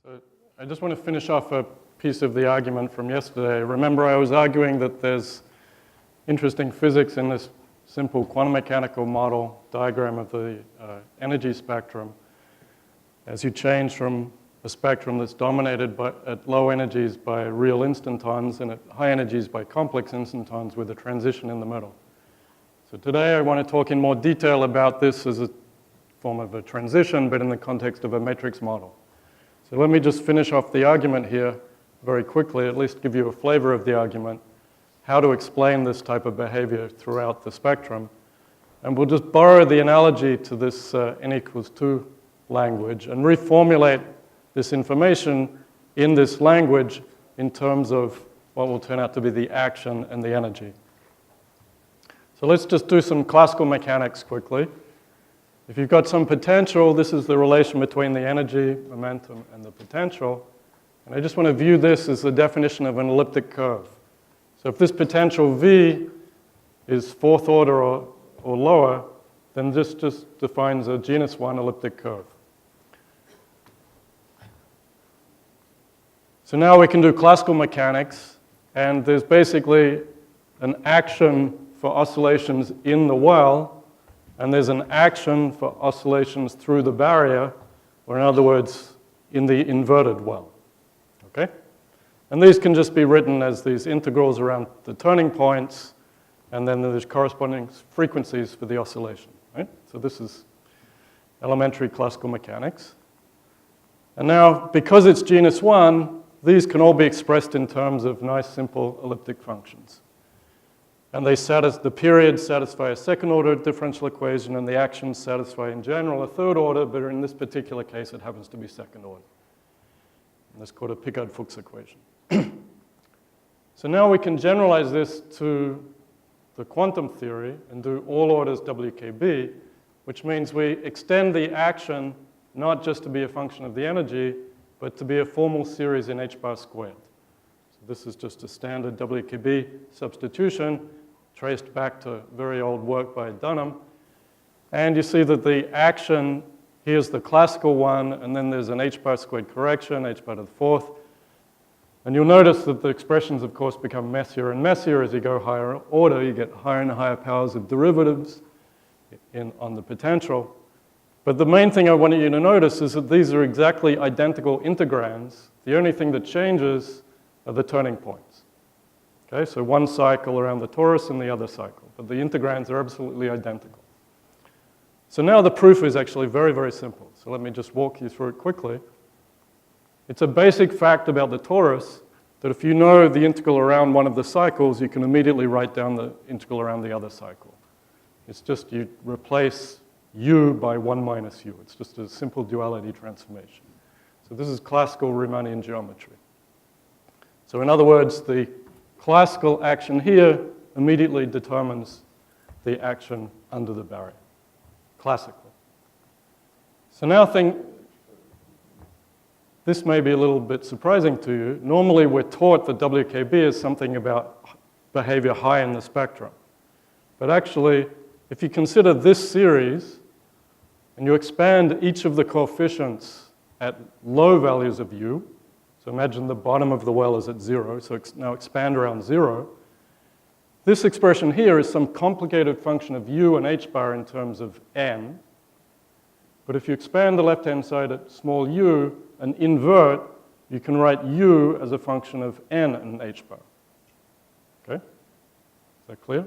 So I just want to finish off a piece of the argument from yesterday. Remember, I was arguing that there's interesting physics in this simple quantum mechanical model diagram of the energy spectrum. As you change from a spectrum that's dominated at low energies by real instantons and at high energies by complex instantons with a transition in the middle. So today I want to talk in more detail about this as a form of a transition, but in the context of a matrix model. So let me just finish off the argument here very quickly, at least give you a flavor of the argument, how to explain this type of behavior throughout the spectrum. And we'll just borrow the analogy to this n equals 2 language and reformulate this information in this language in terms of what will turn out to be the action and the energy. So let's just do some classical mechanics quickly. If you've got some potential, this is the relation between the energy, momentum, and the potential. And I just want to view this as the definition of an elliptic curve. So if this potential V is fourth order or lower, then this just defines a genus 1 elliptic curve. So now we can do classical mechanics, and there's basically an action for oscillations in the well, and there's an action for oscillations through the barrier, or in other words, in the inverted well. Okay? And these can just be written as these integrals around the turning points, and then there's corresponding frequencies for the oscillation. Right? So this is elementary classical mechanics. And now, because it's genus 1, these can all be expressed in terms of nice, simple elliptic functions. And the periods satisfy a second-order differential equation, and the actions satisfy, in general, a third-order, but in this particular case, it happens to be second-order. And that's called a Picard-Fuchs equation. So now we can generalize this to the quantum theory and do all orders WKB, which means we extend the action not just to be a function of the energy, but to be a formal series in h bar squared. So this is just a standard WKB substitution traced back to very old work by Dunne. And you see that the action, here's the classical one, and then there's an h bar squared correction, h bar to the fourth. And you'll notice that the expressions, of course, become messier and messier as you go higher order. You get higher and higher powers of derivatives on the potential. But the main thing I want you to notice is that these are exactly identical integrands. The only thing that changes are the turning points. Okay, so one cycle around the torus and the other cycle. But the integrands are absolutely identical. So now the proof is actually very, very simple. So let me just walk you through it quickly. It's a basic fact about the torus that if you know the integral around one of the cycles, you can immediately write down the integral around the other cycle. It's just you replace u by 1 minus u. It's just a simple duality transformation. So this is classical Riemannian geometry. So in other words, the classical action here immediately determines the action under the barrier, classically. So now this may be a little bit surprising to you. Normally we're taught that WKB is something about behavior high in the spectrum. But actually, if you consider this series, and you expand each of the coefficients at low values of u, so imagine the bottom of the well is at 0, so now expand around 0. This expression here is some complicated function of u and h bar in terms of n. But if you expand the left-hand side at small u and invert, you can write u as a function of n and h bar. Okay? Is that clear?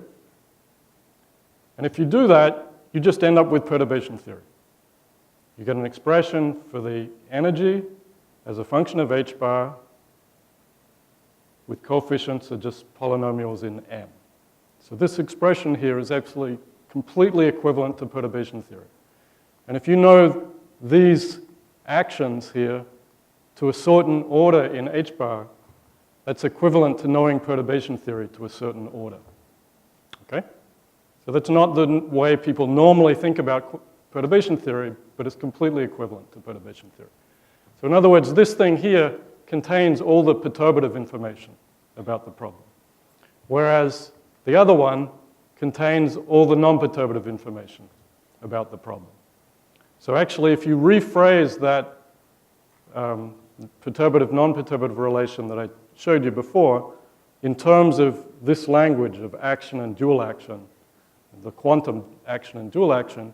And if you do that, you just end up with perturbation theory. You get an expression for the energy as a function of h bar with coefficients that are just polynomials in n. So this expression here is absolutely completely equivalent to perturbation theory. And if you know these actions here to a certain order in h bar, that's equivalent to knowing perturbation theory to a certain order. Okay? So that's not the way people normally think about perturbation theory, but it's completely equivalent to perturbation theory. So in other words, this thing here contains all the perturbative information about the problem, whereas the other one contains all the non-perturbative information about the problem. So actually, if you rephrase that perturbative, non-perturbative relation that I showed you before in terms of this language of action and dual action, the quantum action and dual action.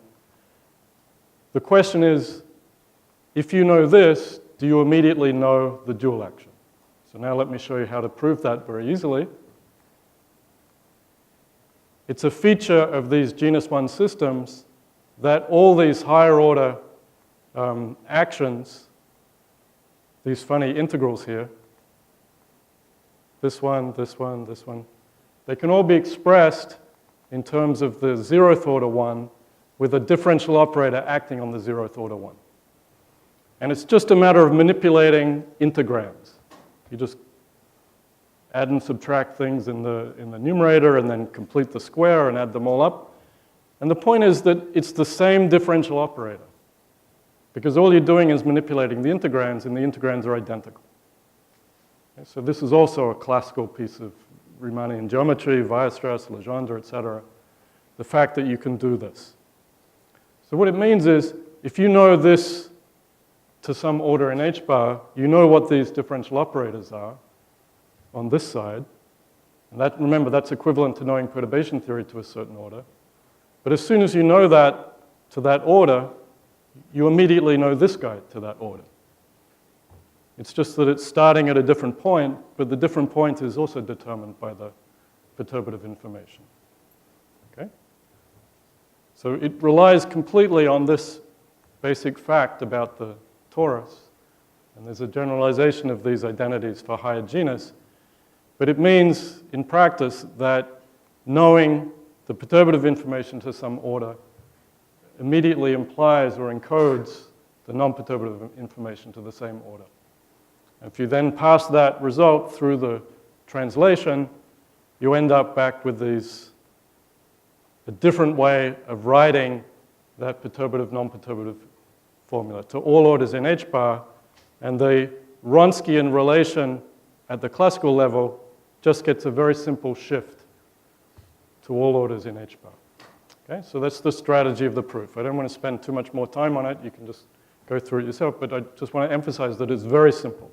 The question is, if you know this, do you immediately know the dual action? So now let me show you how to prove that very easily. It's a feature of these genus 1 systems that all these higher order actions, these funny integrals here, this one, this one, this one, they can all be expressed in terms of the 0th order one with a differential operator acting on the 0th order one. And it's just a matter of manipulating integrams. You just add and subtract things in the numerator and then complete the square and add them all up. And the point is that it's the same differential operator, because all you're doing is manipulating the integrands, and the integrands are identical. Okay, so this is also a classical piece of Riemannian geometry, Weierstrass, Legendre, etc. The fact that you can do this. So what it means is, if you know this to some order in H bar, you know what these differential operators are on this side. And that, remember, that's equivalent to knowing perturbation theory to a certain order. But as soon as you know that to that order, you immediately know this guy to that order. It's just that it's starting at a different point, but the different point is also determined by the perturbative information. Okay? So it relies completely on this basic fact about the torus. And there's a generalization of these identities for higher genus. But it means, in practice, that knowing the perturbative information to some order immediately implies or encodes the non-perturbative information to the same order. And if you then pass that result through the translation, you end up back with a different way of writing that perturbative, non-perturbative formula to all orders in H bar, and the Wronskian relation at the classical level just gets a very simple shift to all orders in H bar. Okay, so that's the strategy of the proof. I don't want to spend too much more time on it. You can just go through it yourself, but I just want to emphasize that it's very simple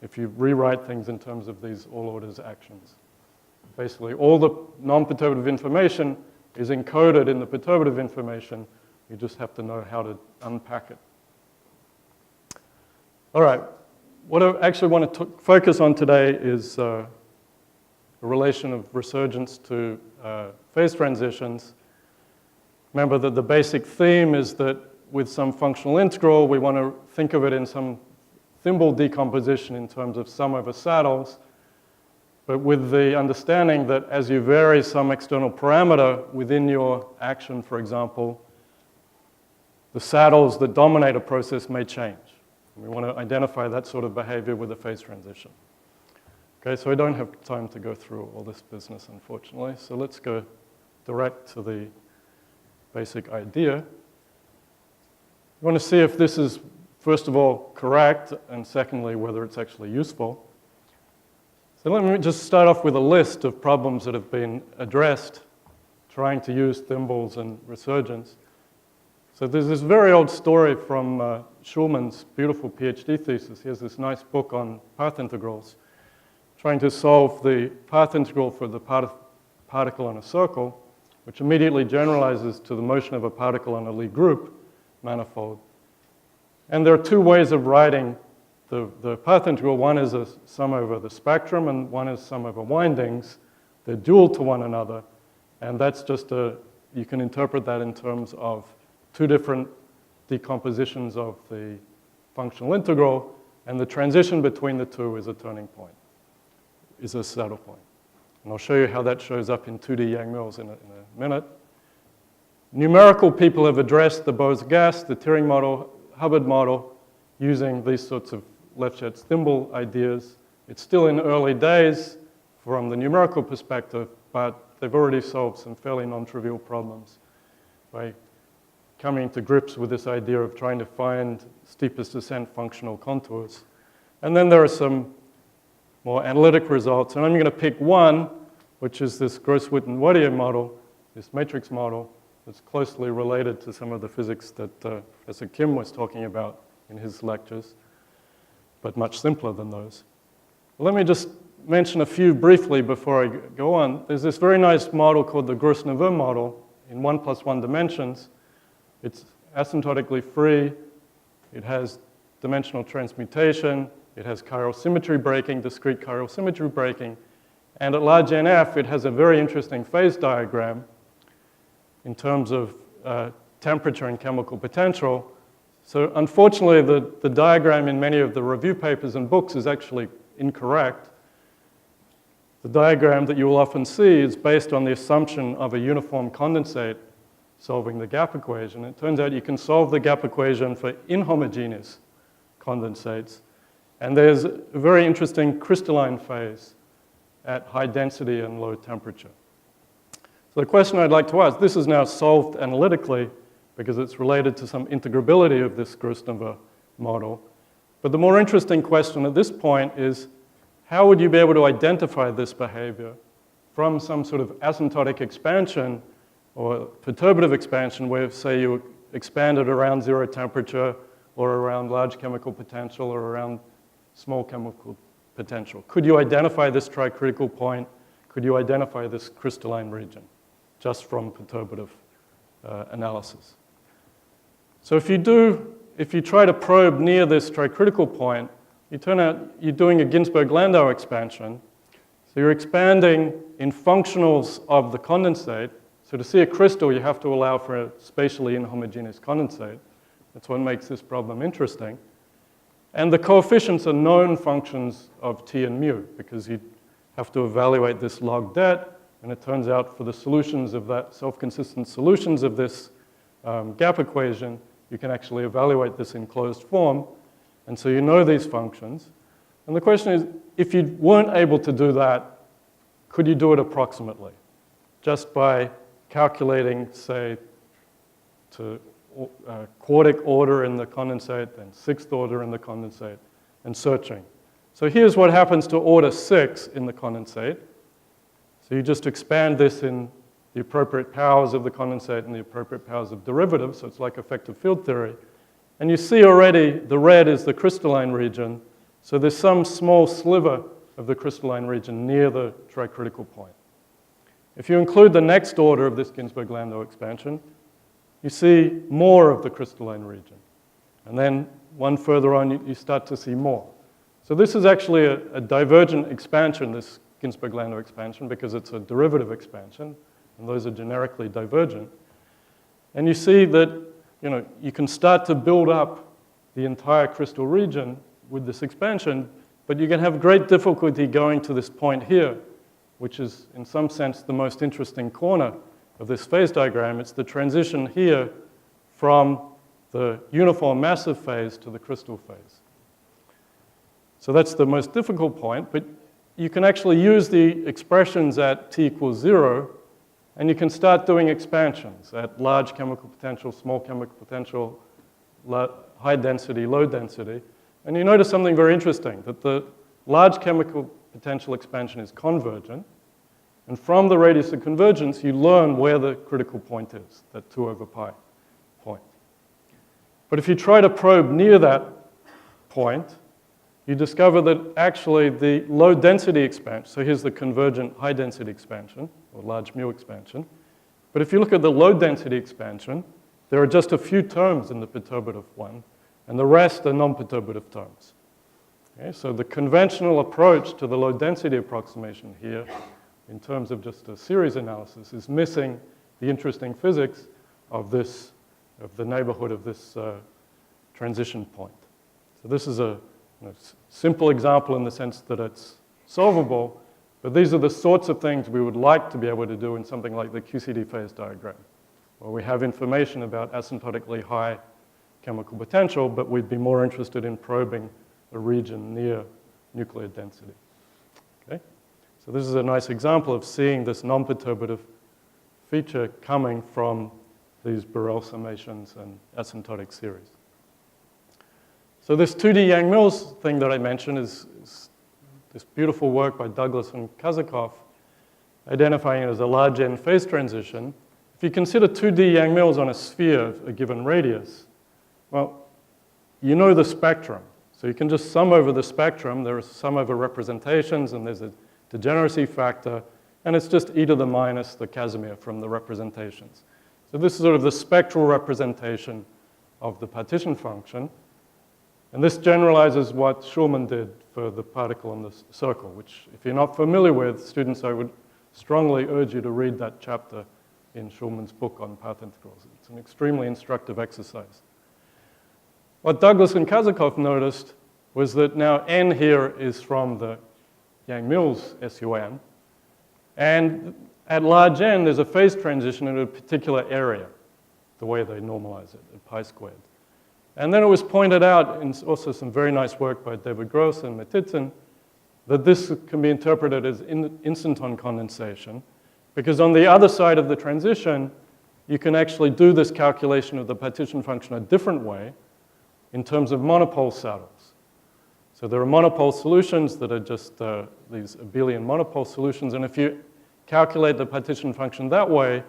if you rewrite things in terms of these all orders actions. Basically, all the non-perturbative information is encoded in the perturbative information. You just have to know how to unpack it. All right, what I actually want to focus on today is a relation of resurgence to phase transitions. Remember that the basic theme is that with some functional integral, we want to think of it in some thimble decomposition in terms of sum over saddles, but with the understanding that as you vary some external parameter within your action, for example, the saddles that dominate a process may change. We want to identify that sort of behavior with a phase transition. Okay, so I don't have time to go through all this business, unfortunately, so let's go direct to the basic idea. We want to see if this is, first of all, correct, and secondly, whether it's actually useful. So let me just start off with a list of problems that have been addressed trying to use thimbles and resurgence. So there's this very old story from Schulman's beautiful PhD thesis. He has this nice book on path integrals, trying to solve the path integral for the particle on a circle, which immediately generalizes to the motion of a particle on a Lie group manifold. And there are two ways of writing the path integral. One is a sum over the spectrum, and one is sum over windings. They're dual to one another, and that's just you can interpret that in terms of two different decompositions of the functional integral, and the transition between the two is a turning point, is a saddle point. And I'll show you how that shows up in 2D Yang-Mills in a minute. Numerical people have addressed the Bose-Gas, the Turing model, Hubbard model, using these sorts of Lefschetz thimble ideas. It's still in early days from the numerical perspective, but they've already solved some fairly non-trivial problems by coming to grips with this idea of trying to find steepest descent functional contours. And then there are some more analytic results, and I'm going to pick one, which is this Gross-Witten-Wardier model, this matrix model, that's closely related to some of the physics that Professor Kim was talking about in his lectures. but much simpler than those. Let me just mention a few briefly before I go on. There's this very nice model called the Gros-Neveu model in 1+1 dimensions. It's asymptotically free. It has dimensional transmutation. It has chiral symmetry breaking, discrete chiral symmetry breaking. And at large NF, it has a very interesting phase diagram in terms of temperature and chemical potential. So unfortunately, the diagram in many of the review papers and books is actually incorrect. The diagram that you will often see is based on the assumption of a uniform condensate solving the gap equation. It turns out you can solve the gap equation for inhomogeneous condensates. And there's a very interesting crystalline phase at high density and low temperature. So the question I'd like to ask, this is now solved analytically because it's related to some integrability of this Gros-Neveu model. But the more interesting question at this point is, how would you be able to identify this behavior from some sort of asymptotic expansion or perturbative expansion where, say, you expanded around zero temperature or around large chemical potential or around small chemical potential? Could you identify this tricritical point? Could you identify this crystalline region just from perturbative analysis? So if you try to probe near this tricritical point, you turn out you're doing a Ginzburg-Landau expansion. So you're expanding in functionals of the condensate. So to see a crystal, you have to allow for a spatially inhomogeneous condensate. That's what makes this problem interesting. And the coefficients are known functions of T and mu, because you have to evaluate this log det, and it turns out for the solutions of that, self-consistent solutions of this gap equation, you can actually evaluate this in closed form. And so you know these functions. And the question is, if you weren't able to do that, could you do it approximately? Just by calculating, say, to quartic order in the condensate, then sixth order in the condensate, and searching. So here's what happens to order 6 in the condensate. So you just expand this in the appropriate powers of the condensate and the appropriate powers of derivatives, so it's like effective field theory. And you see already the red is the crystalline region, so there's some small sliver of the crystalline region near the tricritical point. If you include the next order of this Ginzburg-Landau expansion, you see more of the crystalline region. And then one further on, you start to see more. So this is actually a divergent expansion, this Ginzburg-Landau expansion, because it's a derivative expansion, and those are generically divergent. And you see that you can start to build up the entire crystal region with this expansion, but you can have great difficulty going to this point here, which is, in some sense, the most interesting corner of this phase diagram. It's the transition here from the uniform massive phase to the crystal phase. So that's the most difficult point, but you can actually use the expressions at t equals 0, and you can start doing expansions at large chemical potential, small chemical potential, high density, low density. And you notice something very interesting, that the large chemical potential expansion is convergent. And from the radius of convergence, you learn where the critical point is, that 2 over pi point. But if you try to probe near that point, you discover that actually the low density expansion, so here's the convergent high density expansion, or large mu expansion. But if you look at the low density expansion, there are just a few terms in the perturbative one, and the rest are non-perturbative terms. Okay, so the conventional approach to the low density approximation here, in terms of just a series analysis, is missing the interesting physics of the neighborhood of this transition point. So this is a simple example in the sense that it's solvable, but these are the sorts of things we would like to be able to do in something like the QCD phase diagram, where we have information about asymptotically high chemical potential, but we'd be more interested in probing a region near nuclear density. Okay? So this is a nice example of seeing this non-perturbative feature coming from these Borel summations and asymptotic series. So this 2D Yang-Mills thing that I mentioned is this beautiful work by Douglas and Kazakov, identifying it as a large N phase transition. If you consider 2D Yang-Mills on a sphere of a given radius, well, you know the spectrum. So you can just sum over the spectrum. There are sum over representations, and there's a degeneracy factor, and it's just e to the minus the Casimir from the representations. So this is sort of the spectral representation of the partition function. And this generalizes what Schulman did for the particle in the circle, which if you're not familiar with, students, I would strongly urge you to read that chapter in Schulman's book on path integrals. It's an extremely instructive exercise. What Douglas and Kazakov noticed was that now n here is from the Yang-Mills SUN, and at large n, there's a phase transition in a particular area, the way they normalize it at pi squared. And then it was pointed out in also some very nice work by David Gross and Matitsin that this can be interpreted as instanton condensation, because on the other side of the transition, you can actually do this calculation of the partition function a different way in terms of monopole saddles. So there are monopole solutions that are just these abelian monopole solutions, and if you calculate the partition function that way,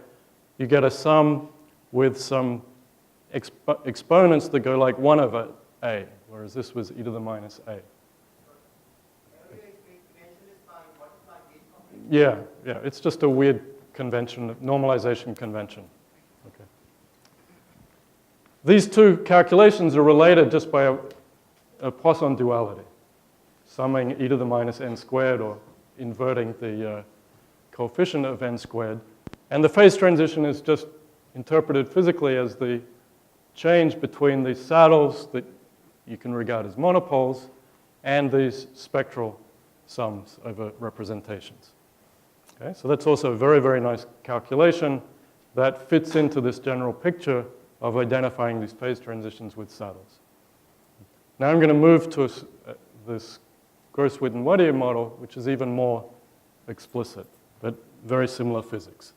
you get a sum with some exponents that go like 1 over a, whereas this was e to the minus a. Yeah, it's just a weird convention, normalization convention. Okay. These two calculations are related just by a Poisson duality, summing e to the minus n squared or inverting the coefficient of n squared. And the phase transition is just interpreted physically as the change between these saddles that you can regard as monopoles and these spectral sums over representations. Okay, so that's also a very, very nice calculation that fits into this general picture of identifying these phase transitions with saddles. Now I'm going to move to this Gross-Witten-Wattier model, which is even more explicit, but very similar physics.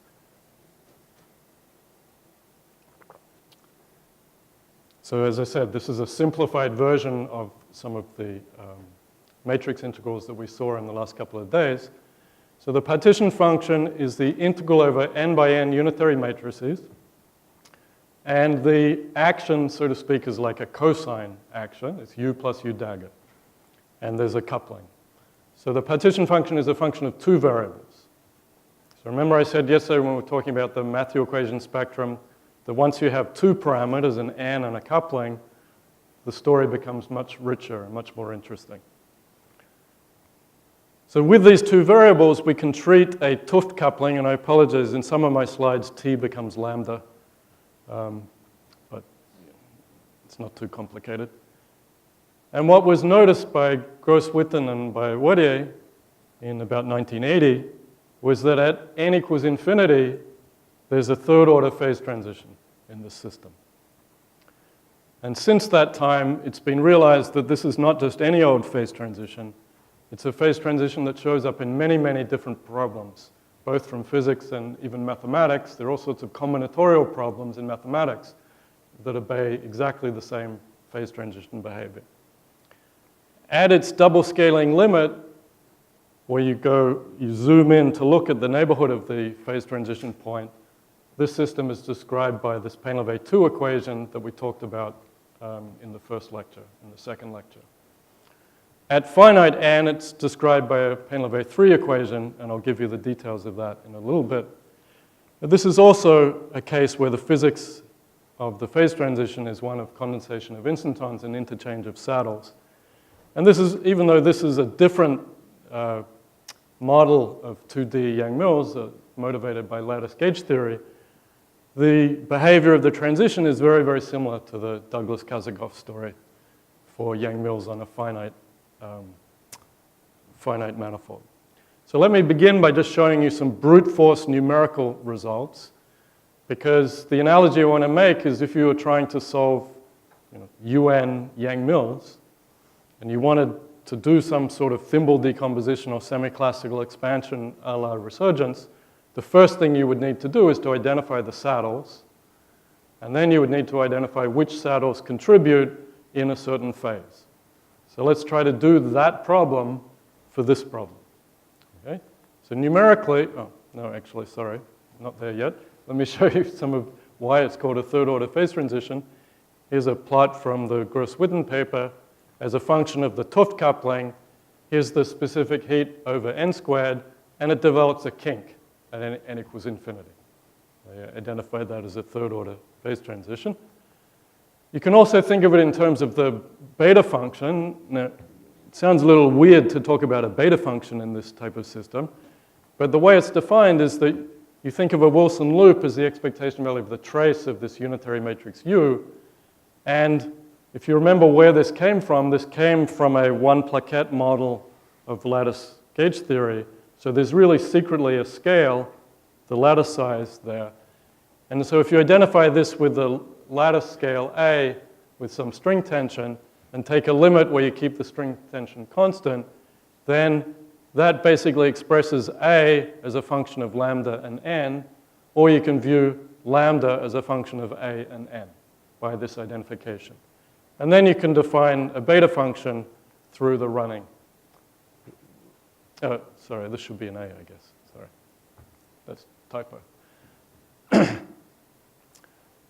So as I said, this is a simplified version of some of the matrix integrals that we saw in the last couple of days. So the partition function is the integral over n by n unitary matrices. And the action, so to speak, is like a cosine action. It's u plus u dagger. And there's a coupling. So the partition function is a function of two variables. So remember I said yesterday when we were talking about the Matthew equation spectrum that once you have two parameters, an n and a coupling, the story becomes much richer and much more interesting. So with these two variables, we can treat a 't Hooft coupling, and I apologize, in some of my slides, t becomes lambda, but it's not too complicated. And what was noticed by Gross-Witten and by Wattier in about 1980 was that at n equals infinity, there's a third order phase transition in this system. And since that time, it's been realized that this is not just any old phase transition. It's a phase transition that shows up in many, many different problems, both from physics and even mathematics. There are all sorts of combinatorial problems in mathematics that obey exactly the same phase transition behavior. At its double scaling limit, where you zoom in to look at the neighborhood of the phase transition point, this system is described by this Painlevé-2 equation that we talked about in the first lecture, in the second lecture. At finite n, it's described by a Painlevé-3 equation, and I'll give you the details of that in a little bit. But this is also a case where the physics of the phase transition is one of condensation of instantons and interchange of saddles. And this is, even though this is a different model of 2D Yang-Mills motivated by lattice gauge theory, the behavior of the transition is very, very similar to the Douglas-Kazakov story for Yang-Mills on a finite manifold. So let me begin by just showing you some brute force numerical results, because the analogy I want to make is if you were trying to solve UN Yang-Mills, and you wanted to do some sort of thimble decomposition or semi-classical expansion a la Resurgence, the first thing you would need to do is to identify the saddles, and then you would need to identify which saddles contribute in a certain phase. So let's try to do that problem for this problem. Okay? So numerically, sorry, not there yet. Let me show you some of why it's called a third order phase transition. Here's a plot from the Gross-Witten paper as a function of the 't Hooft coupling. Here's the specific heat over n squared, and it develops a kink at n equals infinity. I identified that as a third order phase transition. You can also think of it in terms of the beta function. Now, it sounds a little weird to talk about a beta function in this type of system, but the way it's defined is that you think of a Wilson loop as the expectation value of the trace of this unitary matrix U, and if you remember where this came from a one plaquette model of lattice gauge theory. So there's really secretly a scale, the lattice size there. And so if you identify this with the lattice scale A with some string tension and take a limit where you keep the string tension constant, then that basically expresses A as a function of lambda and n, or you can view lambda as a function of A and n by this identification. And then you can define a beta function through the running. Sorry, this should be an A, I guess. Sorry, that's typo.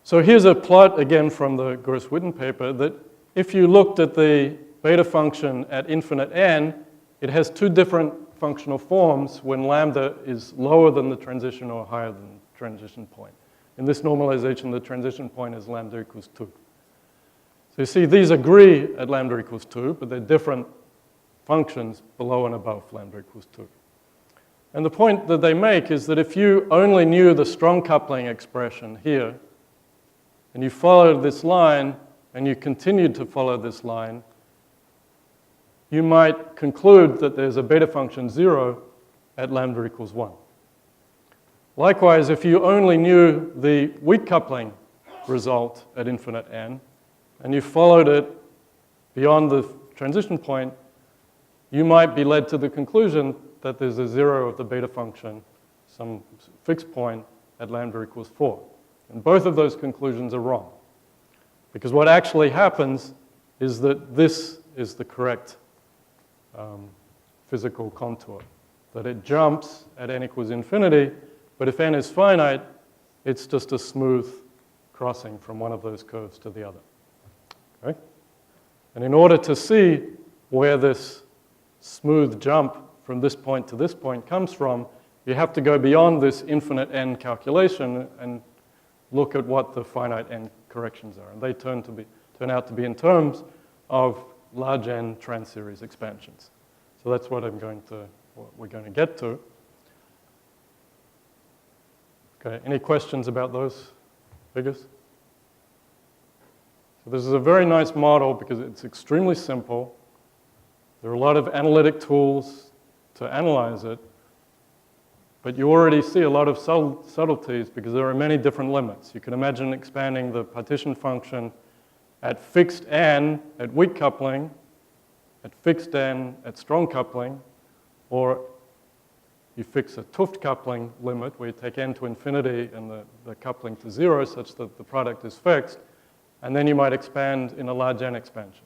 So here's a plot, again, from the Gross-Witten paper, that if you looked at the beta function at infinite n, it has two different functional forms when lambda is lower than the transition or higher than the transition point. In this normalization, the transition point is lambda equals 2. So you see, these agree at lambda equals 2, but they're different functions below and above lambda equals 2. And the point that they make is that if you only knew the strong coupling expression here, and you followed this line, and you continued to follow this line, you might conclude that there's a beta function 0 at lambda equals 1. Likewise, if you only knew the weak coupling result at infinite n, and you followed it beyond the transition point, you might be led to the conclusion that there's a 0 of the beta function, some fixed point at lambda equals 4. And both of those conclusions are wrong. Because what actually happens is that this is the correct physical contour, that it jumps at n equals infinity, but if n is finite, it's just a smooth crossing from one of those curves to the other. Okay? And in order to see where this smooth jump from this point to this point comes from, you have to go beyond this infinite n calculation and look at what the finite n corrections are. And they turn out to be in terms of large n trans-series expansions. So that's what we're going to get to. Okay, any questions about those figures? So this is a very nice model because it's extremely simple. There are a lot of analytic tools to analyze it, but you already see a lot of subtleties because there are many different limits. You can imagine expanding the partition function at fixed n at weak coupling, at fixed n at strong coupling, or you fix a 't Hooft coupling limit where you take n to infinity and the coupling to 0 such that the product is fixed, and then you might expand in a large n expansion.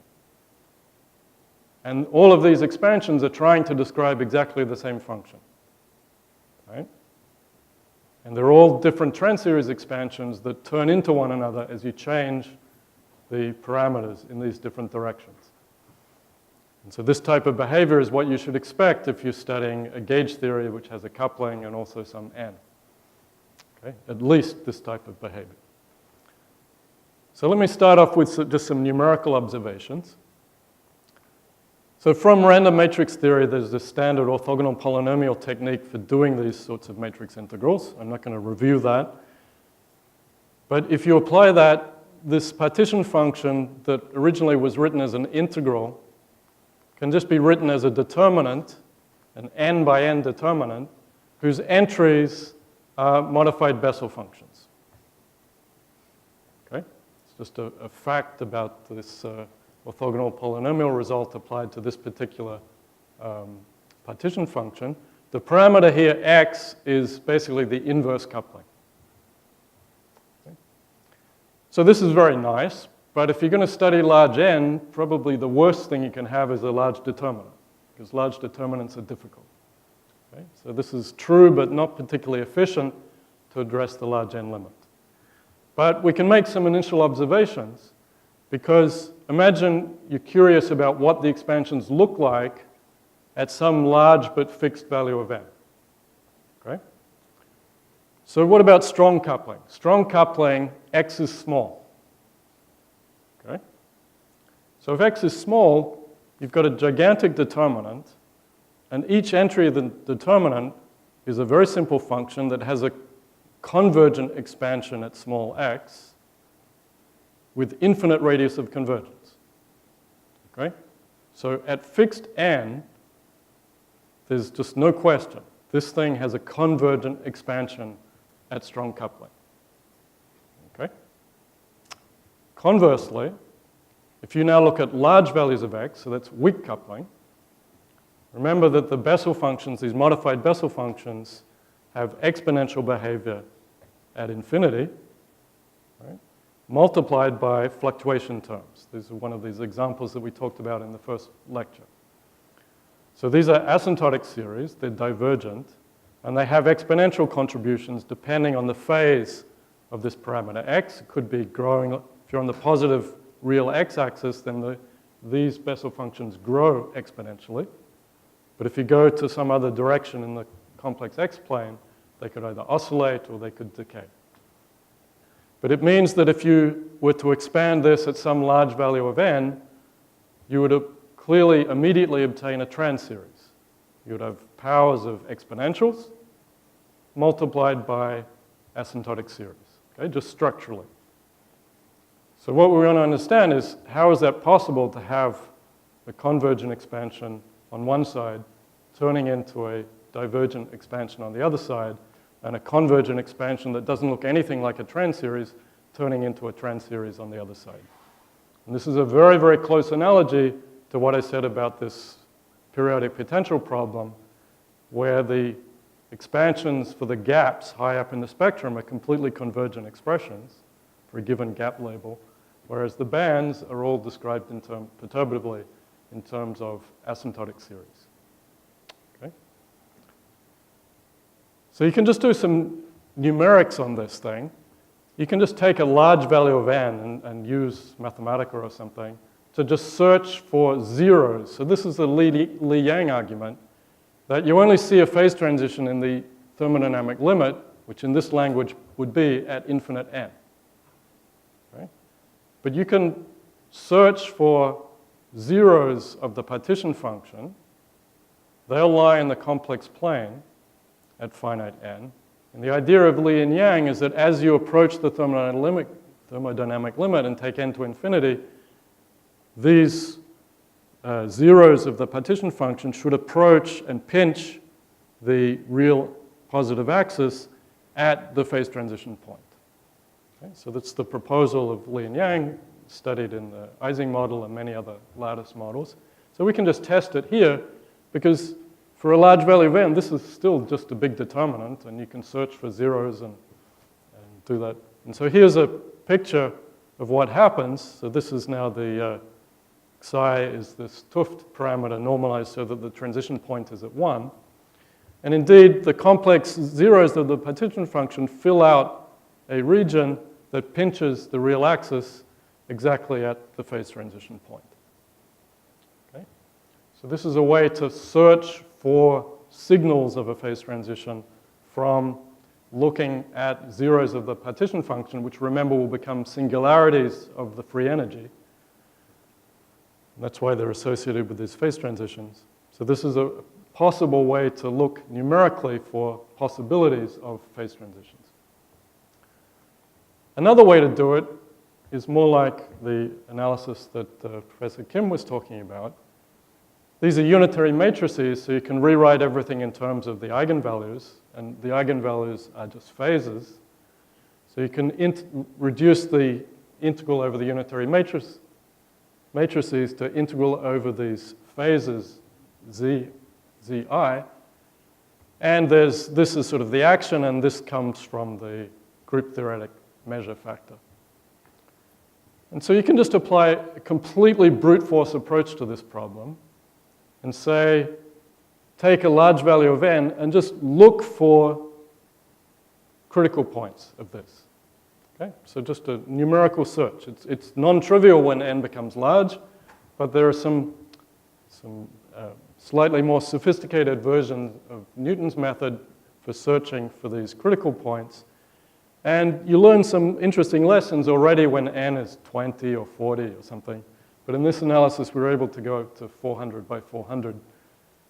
And all of these expansions are trying to describe exactly the same function. Right? And they're all different trans-series expansions that turn into one another as you change the parameters in these different directions. And so this type of behavior is what you should expect if you're studying a gauge theory which has a coupling and also some n. Okay? At least this type of behavior. So let me start off with just some numerical observations. So from random matrix theory, there's this standard orthogonal polynomial technique for doing these sorts of matrix integrals. I'm not going to review that. But if you apply that, this partition function that originally was written as an integral can just be written as a determinant, an n by n determinant, whose entries are modified Bessel functions. Okay? It's just a fact about this orthogonal polynomial result applied to this particular partition function. The parameter here, x, is basically the inverse coupling. Okay. So this is very nice, but if you're going to study large n, probably the worst thing you can have is a large determinant, because large determinants are difficult. Okay. So this is true, but not particularly efficient to address the large n limit. But we can make some initial observations Because imagine you're curious about what the expansions look like at some large but fixed value of n. Okay? So what about strong coupling? Strong coupling, x is small. Okay? So if x is small, you've got a gigantic determinant, and each entry of the determinant is a very simple function that has a convergent expansion at small x with infinite radius of convergence. Okay? So at fixed n, there's just no question. This thing has a convergent expansion at strong coupling. Okay? Conversely, if you now look at large values of x, so that's weak coupling, remember that the Bessel functions, these modified Bessel functions, have exponential behavior at infinity, right, multiplied by fluctuation terms. These are one of these examples that we talked about in the first lecture. So these are asymptotic series, they're divergent, and they have exponential contributions depending on the phase of this parameter x. It could be growing, if you're on the positive real x-axis, then these Bessel functions grow exponentially. But if you go to some other direction in the complex x-plane, they could either oscillate or they could decay. But it means that if you were to expand this at some large value of n, you would clearly immediately obtain a trans series. You would have powers of exponentials multiplied by asymptotic series, okay, just structurally. So what we want to understand is how is that possible to have a convergent expansion on one side turning into a divergent expansion on the other side, and a convergent expansion that doesn't look anything like a trans series turning into a trans series on the other side. And this is a very, very close analogy to what I said about this periodic potential problem, where the expansions for the gaps high up in the spectrum are completely convergent expressions for a given gap label, whereas the bands are all described perturbatively in terms of asymptotic series. Okay? So you can just do some numerics on this thing. You can just take a large value of n and use Mathematica or something to just search for zeros. So this is the Li-Yang argument, that you only see a phase transition in the thermodynamic limit, which in this language would be at infinite n. Right? But you can search for zeros of the partition function. They'll lie in the complex plane at finite n. And the idea of Li and Yang is that as you approach the thermodynamic limit and take n to infinity, these zeros of the partition function should approach and pinch the real positive axis at the phase transition point. Okay? So that's the proposal of Li and Yang, studied in the Ising model and many other lattice models. So we can just test it here, because for a large value of n, this is still just a big determinant, and you can search for zeros and do that. And so here's a picture of what happens. So this is now the psi is this 't Hooft parameter normalized so that the transition point is at 1. And indeed, the complex zeros of the partition function fill out a region that pinches the real axis exactly at the phase transition point. Okay? So this is a way to search for signals of a phase transition from looking at zeros of the partition function, which remember will become singularities of the free energy. That's why they're associated with these phase transitions. So this is a possible way to look numerically for possibilities of phase transitions. Another way to do it is more like the analysis that Professor Kim was talking about. These are unitary matrices, so you can rewrite everything in terms of the eigenvalues, and the eigenvalues are just phases. So you can reduce the integral over the unitary matrices to integral over these phases zi, and this is sort of the action, and this comes from the group theoretic measure factor. And so you can just apply a completely brute force approach to this problem and say, take a large value of n and just look for critical points of this. Okay? So just a numerical search. It's non-trivial when n becomes large, but there are some slightly more sophisticated versions of Newton's method for searching for these critical points. And you learn some interesting lessons already when n is 20 or 40 or something. But in this analysis, we were able to go to 400 by 400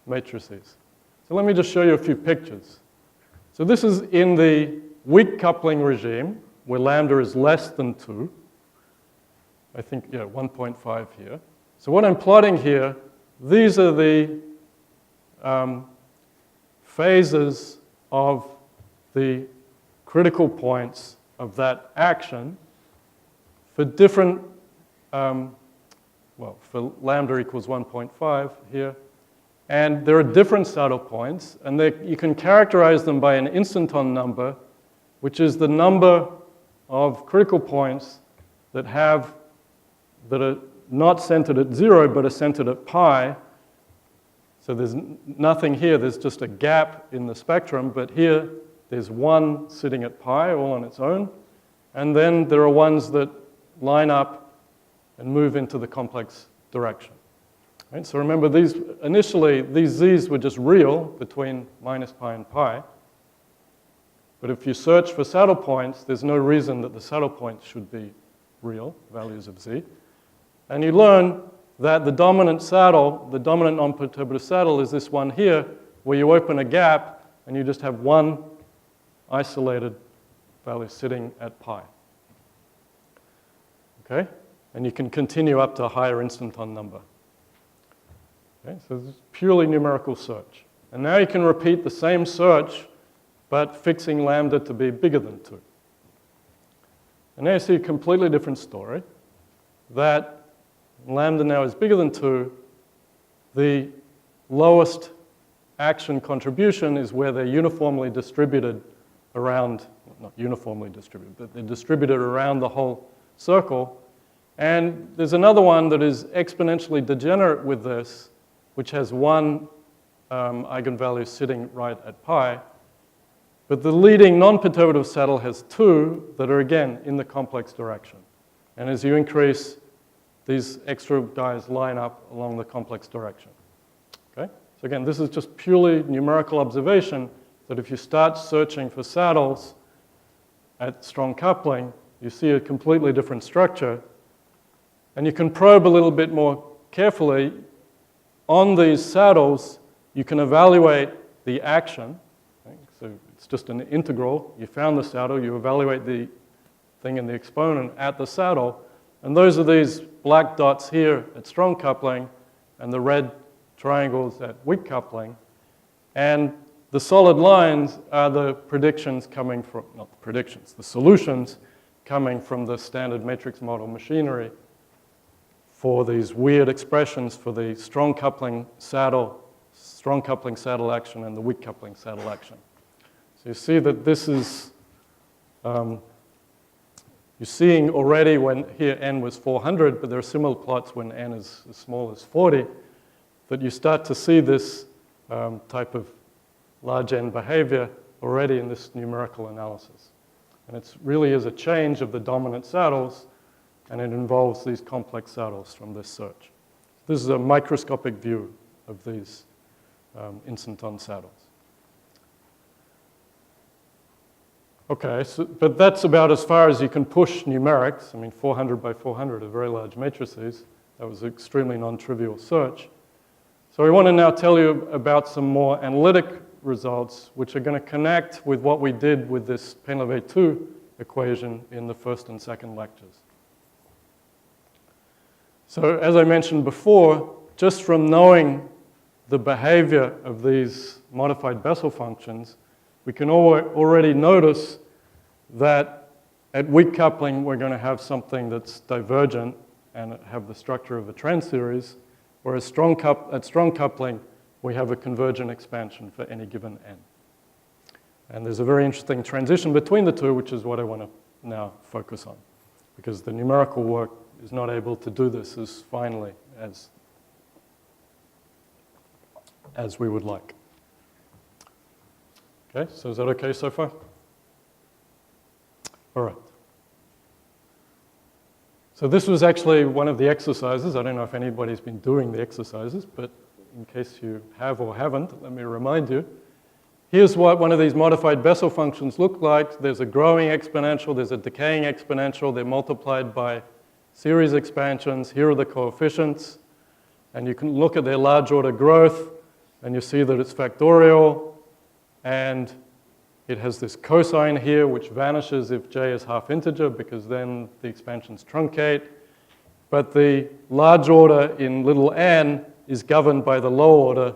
matrices. So let me just show you a few pictures. So this is in the weak coupling regime, where lambda is less than 2. I think, yeah, 1.5 here. So what I'm plotting here, these are the phases of the critical points of that action for different, for lambda equals 1.5 here. And there are different saddle points, and you can characterize them by an instanton number, which is the number of critical points that are not centered at 0, but are centered at pi. So there's nothing here, there's just a gap in the spectrum, but here there's one sitting at pi all on its own, and then there are ones that line up and move into the complex direction. Right? So remember, initially these z's were just real between minus pi and pi, but if you search for saddle points, there's no reason that the saddle points should be real values of z. And you learn that the dominant non-perturbative saddle is this one here, where you open a gap and you just have one isolated value sitting at pi. Okay? And you can continue up to a higher instanton number. Okay? So this is purely numerical search. And now you can repeat the same search, but fixing lambda to be bigger than 2. And now you see a completely different story, that lambda now is bigger than 2. The lowest action contribution is where they're uniformly distributed around, not uniformly distributed, but they're distributed around the whole circle. And there's another one that is exponentially degenerate with this, which has one eigenvalue sitting right at pi. But the leading non-perturbative saddle has 2 that are, again, in the complex direction. And as you increase, these extra guys line up along the complex direction. Okay? So again, this is just purely numerical observation that if you start searching for saddles at strong coupling, you see a completely different structure. And you can probe a little bit more carefully. On these saddles, you can evaluate the action. Okay? So it's just an integral. You found the saddle, you evaluate the thing in the exponent at the saddle. And those are these black dots here at strong coupling and the red triangles at weak coupling. And the solid lines are the predictions coming from, not the predictions, the solutions coming from the standard matrix model machinery for these weird expressions for the strong coupling saddle action and the weak coupling saddle action. So you see that this is, you're seeing already when here n was 400, but there are similar plots when n is as small as 40, that you start to see this type of large n behavior already in this numerical analysis. And it really is a change of the dominant saddles, and it involves these complex saddles from this search. This is a microscopic view of these instanton saddles. Okay, but that's about as far as you can push numerics. I mean, 400 by 400 are very large matrices. That was an extremely non-trivial search. So we want to now tell you about some more analytic results, which are going to connect with what we did with this Painlevé-2 equation in the first and second lectures. So as I mentioned before, just from knowing the behavior of these modified Bessel functions, we can already notice that at weak coupling, we're going to have something that's divergent and have the structure of a trend series, whereas at strong coupling, we have a convergent expansion for any given n. And there's a very interesting transition between the two, which is what I want to now focus on, because the numerical work is not able to do this as finely as we would like. Okay, so is that okay so far? All right. So this was actually one of the exercises. I don't know if anybody's been doing the exercises, but in case you have or haven't, let me remind you. Here's what one of these modified Bessel functions look like. There's a growing exponential, there's a decaying exponential. They're multiplied by series expansions. Here are the coefficients. And you can look at their large order growth, and you see that it's factorial. And it has this cosine here, which vanishes if j is half integer, because then the expansions truncate. But the large order in little n is governed by the low order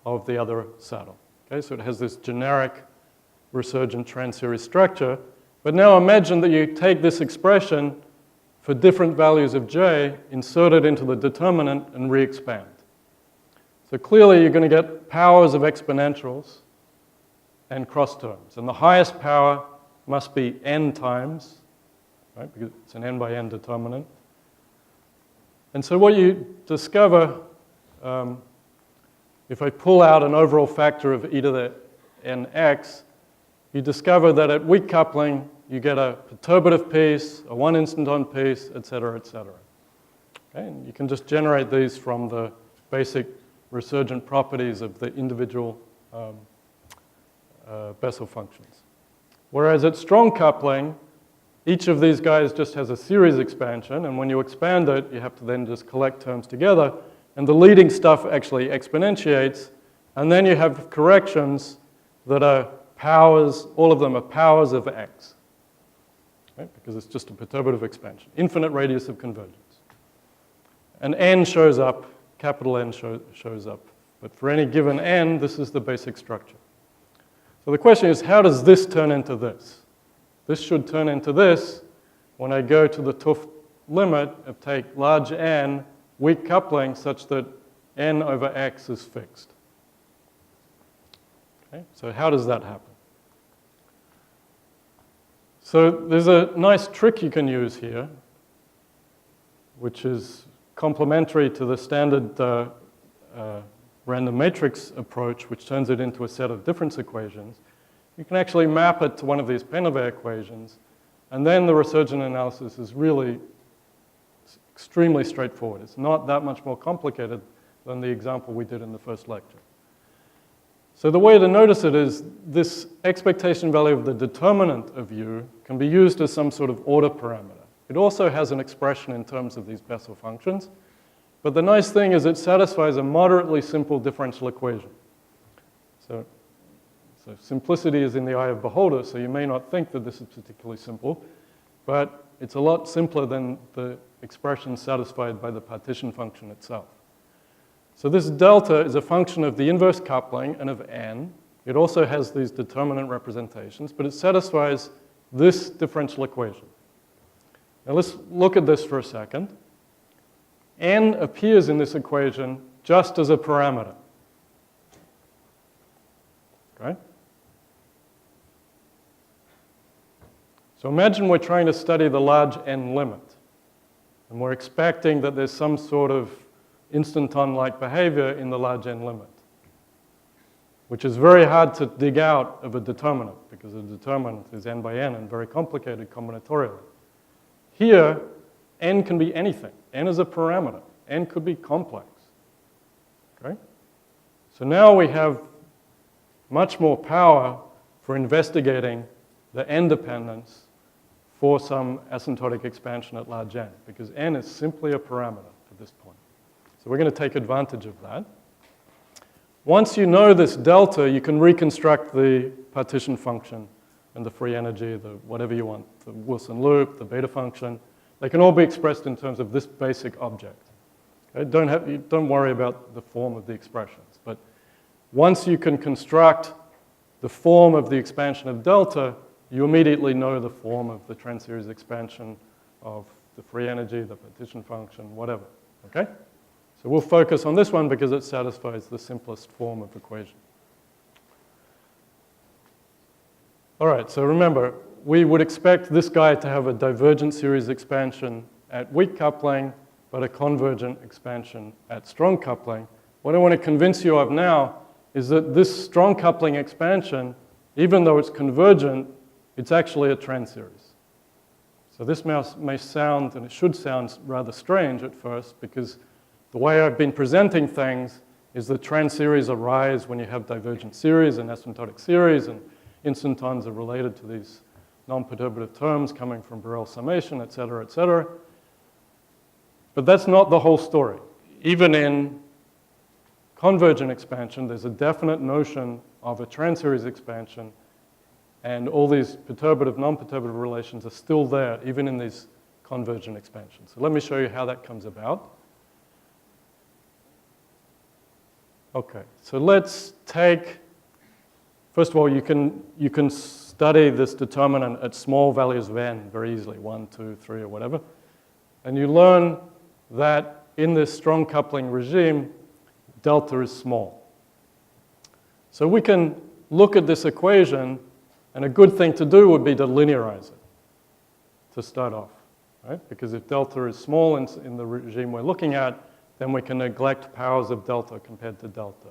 of the other saddle. Okay, so it has this generic resurgent trans-series structure. But now imagine that you take this expression for different values of j, insert it into the determinant, and re-expand. So clearly you're going to get powers of exponentials and cross terms. And the highest power must be n times, right, because it's an n by n determinant. And so what you discover, if I pull out an overall factor of e to the nx, you discover that at weak coupling, you get a perturbative piece, a one instanton piece, et cetera, et cetera. Okay? And you can just generate these from the basic resurgent properties of the individual Bessel functions. Whereas at strong coupling, each of these guys just has a series expansion, and when you expand it, you have to then just collect terms together, and the leading stuff actually exponentiates, and then you have corrections that are powers, all of them are powers of x, right? Because it's just a perturbative expansion, infinite radius of convergence. And n shows up, capital N shows up, but for any given n, this is the basic structure. So the question is, how does this turn into this? This should turn into this when I go to the 't Hooft limit of take large n, weak coupling, such that n over x is fixed. Okay? So how does that happen? So there's a nice trick you can use here, which is complementary to the standard random matrix approach, which turns it into a set of difference equations. You can actually map it to one of these Pennevet equations, and then the resurgent analysis is really extremely straightforward. It's not that much more complicated than the example we did in the first lecture. So the way to notice it is this expectation value of the determinant of u can be used as some sort of order parameter. It also has an expression in terms of these Bessel functions. But the nice thing is it satisfies a moderately simple differential equation. So simplicity is in the eye of the beholder, so you may not think that this is particularly simple, but it's a lot simpler than the expression satisfied by the partition function itself. So this delta is a function of the inverse coupling and of n. It also has these determinant representations, but it satisfies this differential equation. Now let's look at this for a second. N appears in this equation just as a parameter. Okay? So imagine we're trying to study the large n limit, and we're expecting that there's some sort of instanton-like behavior in the large n limit, which is very hard to dig out of a determinant, because the determinant is n by n and very complicated combinatorially. Here, n can be anything. N is a parameter. N could be complex. Okay? So now we have much more power for investigating the n dependence for some asymptotic expansion at large n, because n is simply a parameter at this point. So we're going to take advantage of that. Once you know this delta, you can reconstruct the partition function and the free energy, the whatever you want, the Wilson loop, the beta function. They can all be expressed in terms of this basic object. Okay? Don't worry about the form of the expressions. But once you can construct the form of the expansion of delta, you immediately know the form of the trans-series expansion of the free energy, the partition function, whatever. Okay? So we'll focus on this one because it satisfies the simplest form of equation. All right, so remember, we would expect this guy to have a divergent series expansion at weak coupling, but a convergent expansion at strong coupling. What I want to convince you of now is that this strong coupling expansion, even though it's convergent, it's actually a trans-series. So this may sound, and it should sound rather strange at first, because the way I've been presenting things is that trans series arise when you have divergent series and asymptotic series, and instantons are related to these non-perturbative terms coming from Borel summation, et cetera, et cetera. But that's not the whole story. Even in convergent expansion, there's a definite notion of a trans series expansion, and all these perturbative, non-perturbative relations are still there, even in these convergent expansions. So let me show you how that comes about. Okay, so let's take, first of all, you can study this determinant at small values of n very easily, 1, 2, 3, or whatever. And you learn that in this strong coupling regime, delta is small. So we can look at this equation, and a good thing to do would be to linearize it to start off, right? Because if delta is small in the regime we're looking at, then we can neglect powers of delta compared to delta.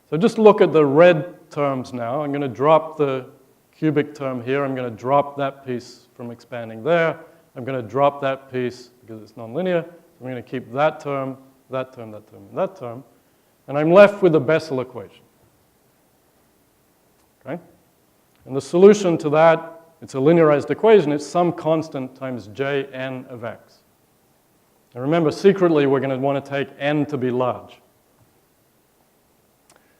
So just look at the red terms now. I'm going to drop the cubic term here. I'm going to drop that piece from expanding there. I'm going to drop that piece because it's nonlinear. I'm going to keep that term, that term, that term, and that term. And I'm left with the Bessel equation. Okay? And the solution to that, it's a linearized equation. It's some constant times Jn of x. And remember, secretly, we're going to want to take n to be large.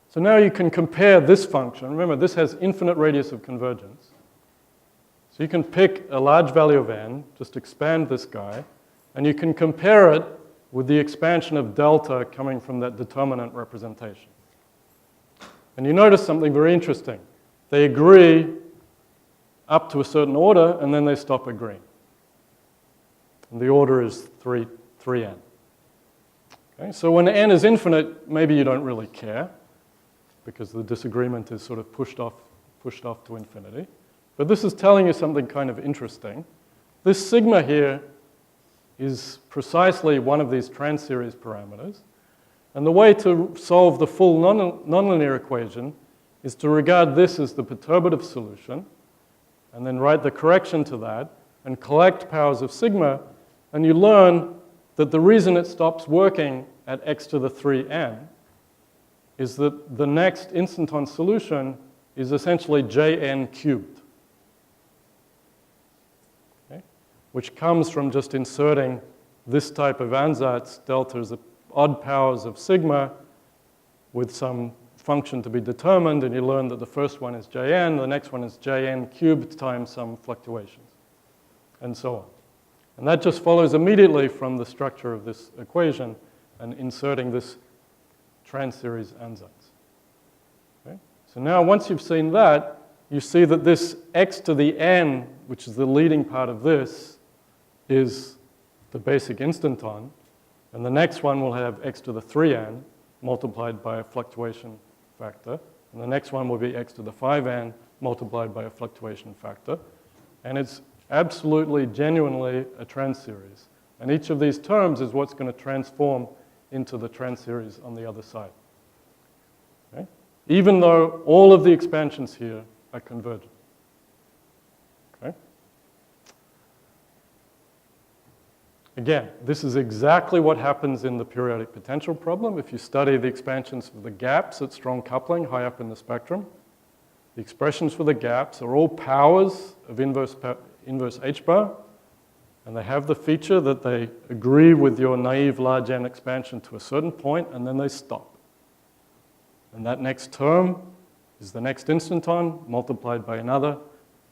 So now you can compare this function. Remember, this has infinite radius of convergence. So you can pick a large value of n, just expand this guy, and you can compare it with the expansion of delta coming from that determinant representation. And you notice something very interesting. They agree up to a certain order, and then they stop agreeing. And the order is 3n. Okay? So when n is infinite, maybe you don't really care, because the disagreement is sort of pushed off to infinity. But this is telling you something kind of interesting. This sigma here is precisely one of these trans series parameters. And the way to solve the full nonlinear equation is to regard this as the perturbative solution, and then write the correction to that, and collect powers of sigma, and you learn that the reason it stops working at x to the 3n is that the next instanton solution is essentially Jn cubed, okay? Which comes from just inserting this type of ansatz, deltas, odd powers of sigma, with some function to be determined, and you learn that the first one is Jn, the next one is Jn cubed times some fluctuations, and so on. And that just follows immediately from the structure of this equation and inserting this trans series ansatz. Okay? So now once you've seen that, you see that this x to the n, which is the leading part of this, is the basic instanton. And the next one will have x to the 3n multiplied by a fluctuation factor. And the next one will be x to the 5n multiplied by a fluctuation factor. And it's absolutely, genuinely a trans series. And each of these terms is what's going to transform into the trans series on the other side. Okay? Even though all of the expansions here are convergent. Okay? Again, this is exactly what happens in the periodic potential problem. If you study the expansions for the gaps at strong coupling high up in the spectrum, the expressions for the gaps are all powers of inverse h bar, and they have the feature that they agree with your naive large n expansion to a certain point, and then they stop. And that next term is the next instanton multiplied by another,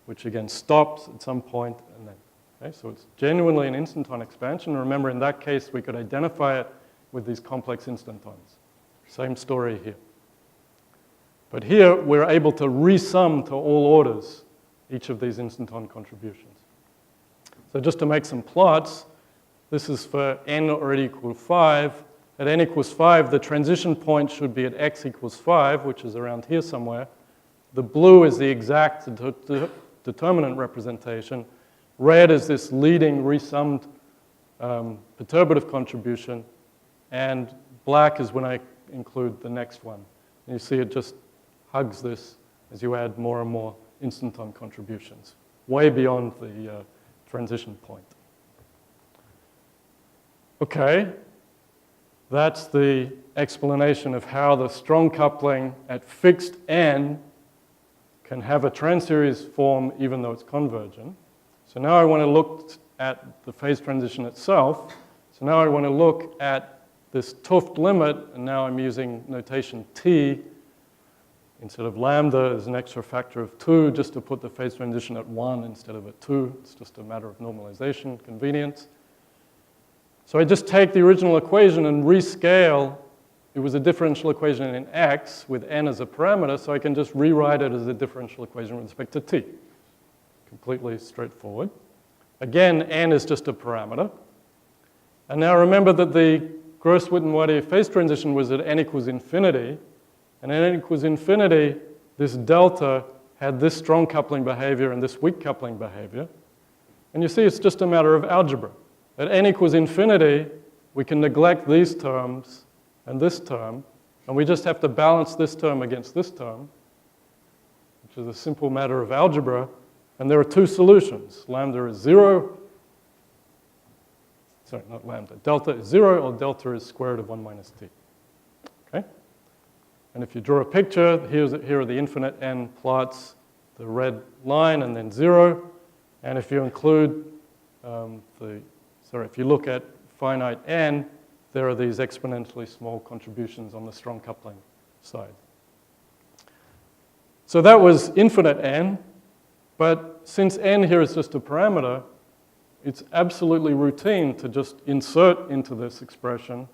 which again stops at some point, and then. Okay, so it's genuinely an instanton expansion. Remember, in that case, we could identify it with these complex instantons. Same story here. But here, we're able to resum to all orders each of these instanton contributions. So just to make some plots, this is for n already equal 5. At n equals 5, the transition point should be at x equals 5, which is around here somewhere. The blue is the exact determinant representation. Red is this leading resummed perturbative contribution, and black is when I include the next one. And you see it just hugs this as you add more and more instanton contributions, way beyond the transition point. Okay, that's the explanation of how the strong coupling at fixed n can have a trans-series form even though it's convergent. So now I want to look at the phase transition itself. So now I want to look at this 't Hooft limit, and now I'm using notation t instead of lambda as an extra factor of 2 just to put the phase transition at 1 instead of at 2. It's just a matter of normalization, convenience. So I just take the original equation and rescale. It was a differential equation in x with n as a parameter, so I can just rewrite it as a differential equation with respect to t. Completely straightforward. Again, n is just a parameter. And now remember that the Gross-Witten-Waddell phase transition was at n equals infinity. And at n equals infinity, this delta had this strong coupling behavior and this weak coupling behavior. And you see it's just a matter of algebra. At n equals infinity, we can neglect these terms and this term, and we just have to balance this term against this term, which is a simple matter of algebra. And there are two solutions. Lambda is 0. Sorry, not lambda. Delta is 0, or delta is square root of 1 minus t. Okay? And if you draw a picture, here are the infinite n plots, the red line, and then 0. And if you include if you look at finite n, there are these exponentially small contributions on the strong coupling side. So that was infinite n, but since n here is just a parameter, it's absolutely routine to just insert into this expression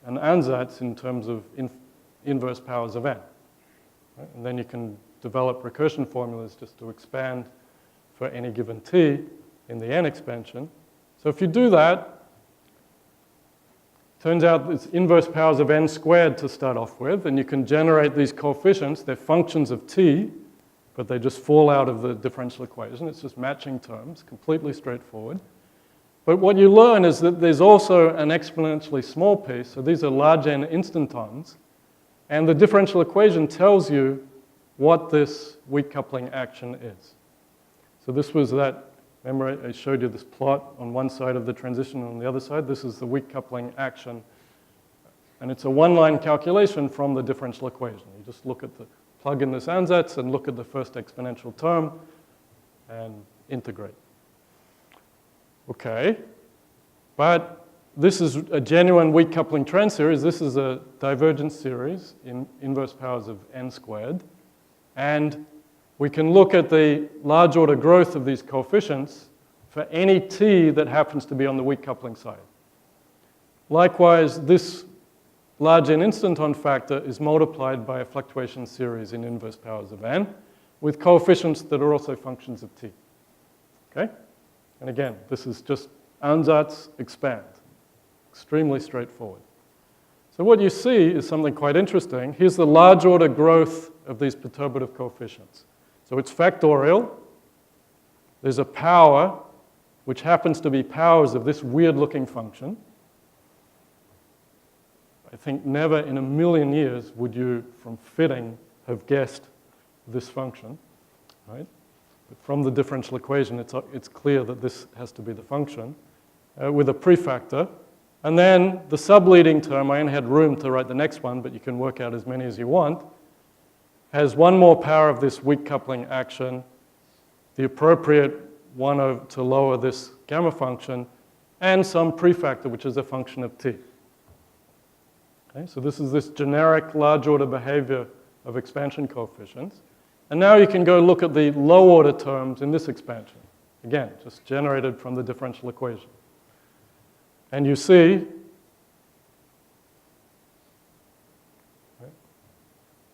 an ansatz in terms of inverse powers of n. Right? And then you can develop recursion formulas just to expand for any given t in the n expansion. So if you do that, turns out it's inverse powers of n squared to start off with, and you can generate these coefficients. They're functions of t, but they just fall out of the differential equation. It's just matching terms, completely straightforward. But what you learn is that there's also an exponentially small piece, so these are large n instantons, and the differential equation tells you what this weak coupling action is. So this was that. Remember, I showed you this plot on one side of the transition, and on the other side, this is the weak coupling action. And it's a one-line calculation from the differential equation. You just plug in this ansatz and look at the first exponential term and integrate. Okay, but this is a genuine weak coupling trans series. This is a divergence series in inverse powers of n squared. And we can look at the large order growth of these coefficients for any t that happens to be on the weak coupling side. Likewise, this large n instanton factor is multiplied by a fluctuation series in inverse powers of n with coefficients that are also functions of t. Okay? And again, this is just ansatz expand. Extremely straightforward. So what you see is something quite interesting. Here's the large order growth of these perturbative coefficients. So it's factorial. There's a power, which happens to be powers of this weird-looking function. I think never in a million years would you, from fitting, have guessed this function, right? But from the differential equation, it's clear that this has to be the function with a prefactor. And then the subleading term, I only had room to write the next one, but you can work out as many as you want, has one more power of this weak coupling action, the appropriate one to lower this gamma function, and some prefactor, which is a function of t. Okay, so this is this generic large order behavior of expansion coefficients. And now you can go look at the low order terms in this expansion. Again, just generated from the differential equation. And you see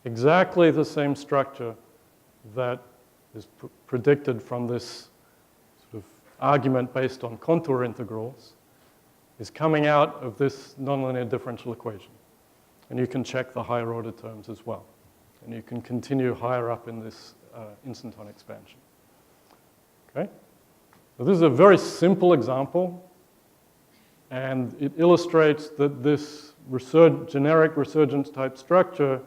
exactly the same structure that is predicted from this sort of argument based on contour integrals is coming out of this nonlinear differential equation. And you can check the higher order terms as well. And you can continue higher up in this instanton expansion. Okay? So this is a very simple example, and it illustrates that this generic resurgence type structure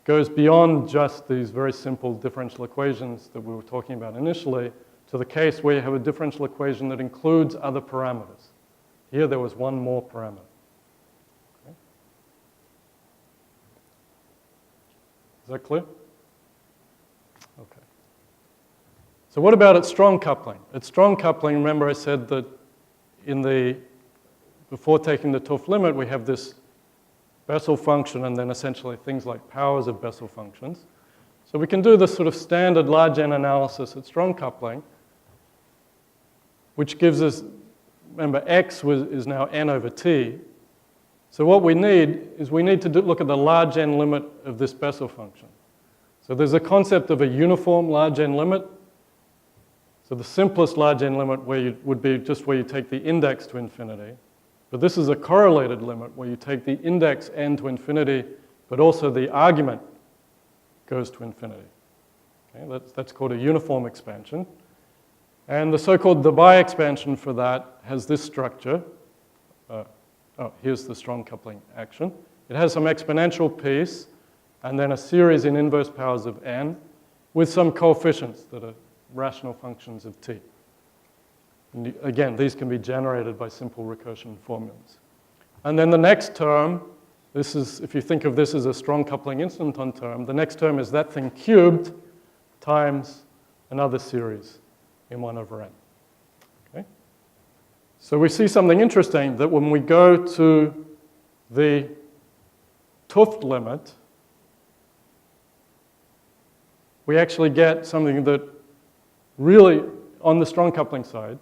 goes beyond just these very simple differential equations that we were talking about initially to the case where you have a differential equation that includes other parameters. Here there was one more parameter. Okay. Is that clear? Okay. So what about at strong coupling? At strong coupling, remember I said that before taking the 't Hooft limit, we have this Bessel function and then essentially things like powers of Bessel functions. So we can do this sort of standard large N analysis at strong coupling, which gives us, remember, x is now n over t. So what we need is we need to look at the large N limit of this Bessel function. So there's a concept of a uniform large N limit. So the simplest large N limit would be just where you take the index to infinity. But this is a correlated limit where you take the index n to infinity, but also the argument goes to infinity. Okay, that's called a uniform expansion. And the so-called Debye expansion for that has this structure. Here's the strong coupling action. It has some exponential piece and then a series in inverse powers of n with some coefficients that are rational functions of t. And again, these can be generated by simple recursion formulas. And then the next term, this is, if you think of this as a strong coupling instanton term, the next term is that thing cubed times another series in 1 over n. Okay? So we see something interesting, that when we go to the 't Hooft limit, we actually get something that really, on the strong coupling side,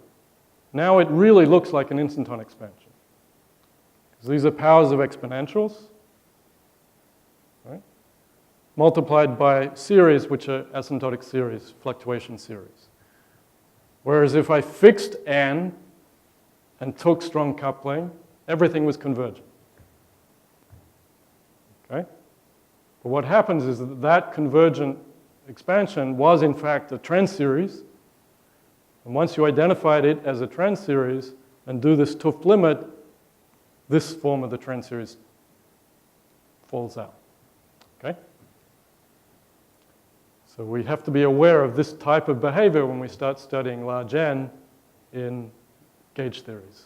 now it really looks like an instanton expansion. Because these are powers of exponentials, right? Multiplied by series, which are asymptotic series, fluctuation series. Whereas if I fixed n and took strong coupling, everything was convergent. Okay? But what happens is that convergent expansion was in fact a trend series. And once you identified it as a trend series and do this 't Hooft limit, this form of the trend series falls out. Okay? So we have to be aware of this type of behavior when we start studying large N in gauge theories.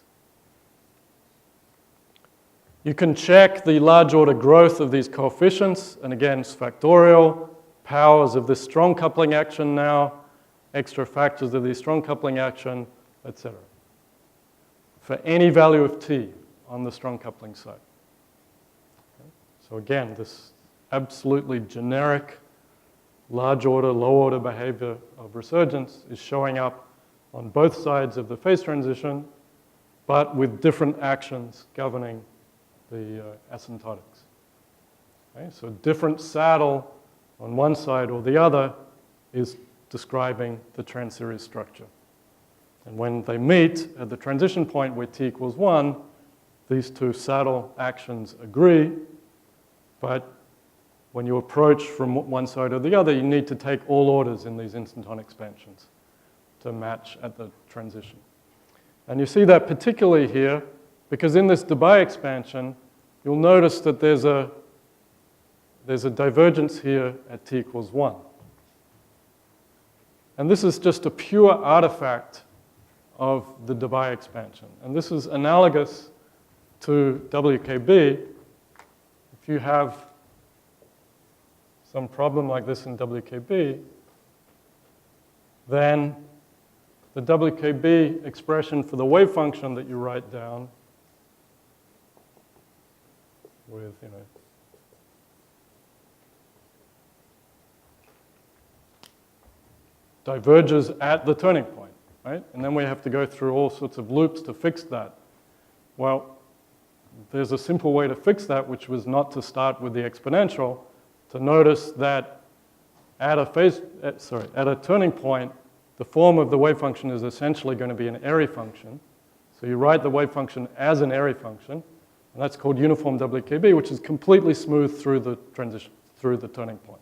You can check the large order growth of these coefficients, and again, it's factorial, powers of this strong coupling action now, extra factors of the strong coupling action, etc. For any value of t on the strong coupling side. Okay. So again, this absolutely generic large order, low order behavior of resurgence is showing up on both sides of the phase transition, but with different actions governing the asymptotics. Okay. So different saddle on one side or the other is describing the trend series structure. And when they meet at the transition point where t equals 1, these two saddle actions agree, but when you approach from one side or the other, you need to take all orders in these instanton expansions to match at the transition. And you see that particularly here, because in this Debye expansion, you'll notice that there's a divergence here at t equals 1. And this is just a pure artifact of the Debye expansion. And this is analogous to WKB. If you have some problem like this in WKB, then the WKB expression for the wave function that you write down with, diverges at the turning point, right? And then we have to go through all sorts of loops to fix that. Well, there's a simple way to fix that, which was not to start with the exponential, to notice that at a turning point, the form of the wave function is essentially going to be an Airy function. So you write the wave function as an Airy function, and that's called uniform WKB, which is completely smooth through the transition, through the turning point.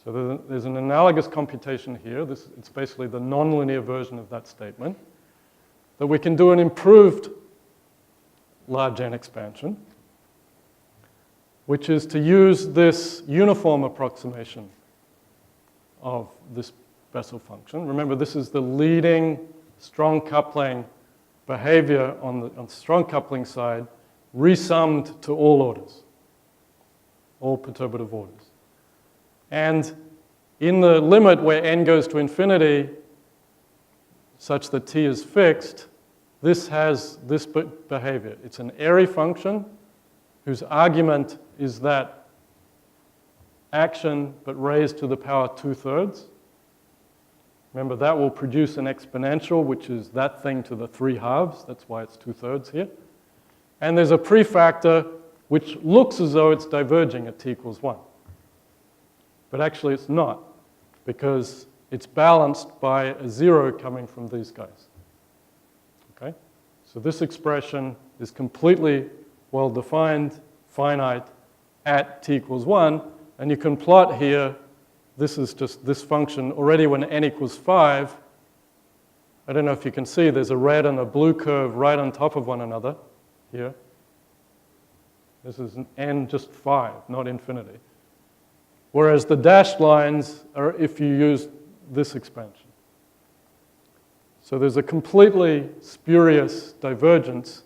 So there's an analogous computation here. It's basically the nonlinear version of that statement, that we can do an improved large N expansion, which is to use this uniform approximation of this Bessel function. Remember, this is the leading strong coupling behavior on the strong coupling side, resummed to all orders, all perturbative orders. And in the limit where n goes to infinity, such that t is fixed, this has this behavior. It's an airy function whose argument is that action, but raised to the power 2/3. Remember, that will produce an exponential, which is that thing to the 3/2. That's why it's 2/3 here. And there's a prefactor which looks as though it's diverging at t equals 1. But actually it's not, because it's balanced by a 0 coming from these guys. Okay? So this expression is completely well-defined, finite, at t equals 1. And you can plot here, this is just this function, already when n equals 5, I don't know if you can see, there's a red and a blue curve right on top of one another here. This is an n just 5, not infinity. Whereas the dashed lines are if you use this expansion. So there's a completely spurious divergence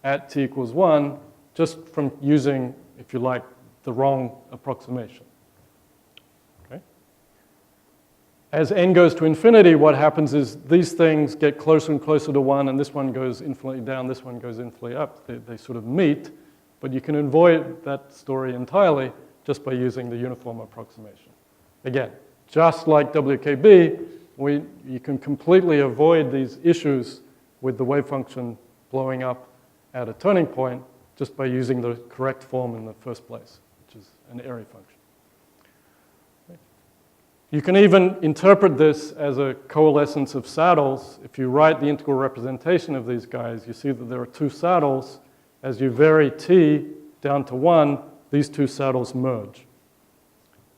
at t equals 1 just from using, if you like, the wrong approximation. Okay? As n goes to infinity, what happens is these things get closer and closer to 1, and this one goes infinitely down, this one goes infinitely up. They sort of meet, but you can avoid that story entirely just by using the uniform approximation. Again, just like WKB, you can completely avoid these issues with the wave function blowing up at a turning point just by using the correct form in the first place, which is an airy function. You can even interpret this as a coalescence of saddles. If you write the integral representation of these guys, you see that there are two saddles. As you vary t down to 1, these two saddles merge.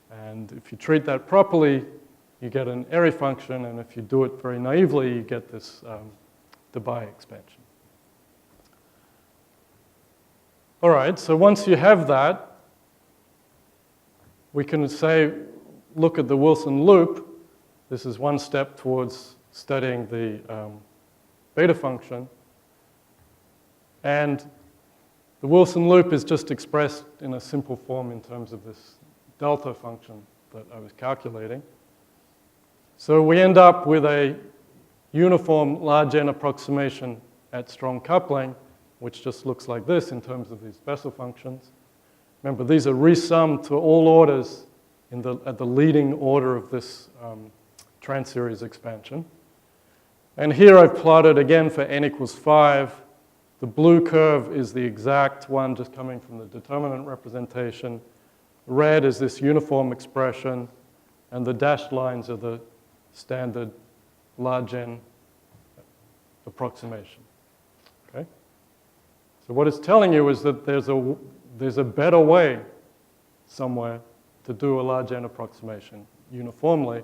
And if you treat that properly, you get an airy function, and if you do it very naively, you get this Debye expansion. All right, so once you have that, we can say, look at the Wilson loop. This is one step towards studying the beta function. And the Wilson loop is just expressed in a simple form in terms of this delta function that I was calculating. So we end up with a uniform large N approximation at strong coupling, which just looks like this in terms of these Bessel functions. Remember, these are resummed to all orders at the leading order of this trans-series expansion. And here I've plotted again for n equals 5. The blue curve is the exact one just coming from the determinant representation. Red is this uniform expression, and the dashed lines are the standard large N approximation. Okay? So what it's telling you is that there's a better way somewhere to do a large N approximation uniformly,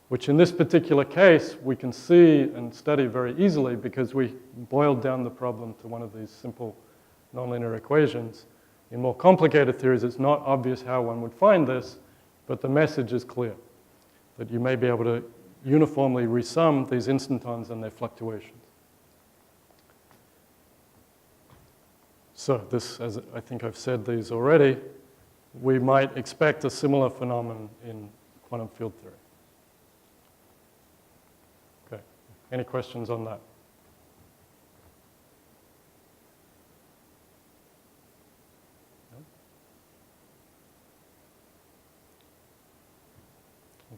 which in this particular case we can see and study very easily because we boiled down the problem to one of these simple nonlinear equations. In more complicated theories, it's not obvious how one would find this, but the message is clear, that you may be able to uniformly resum these instantons and their fluctuations. So this, as I think I've said these already, we might expect a similar phenomenon in quantum field theory. Okay, any questions on that?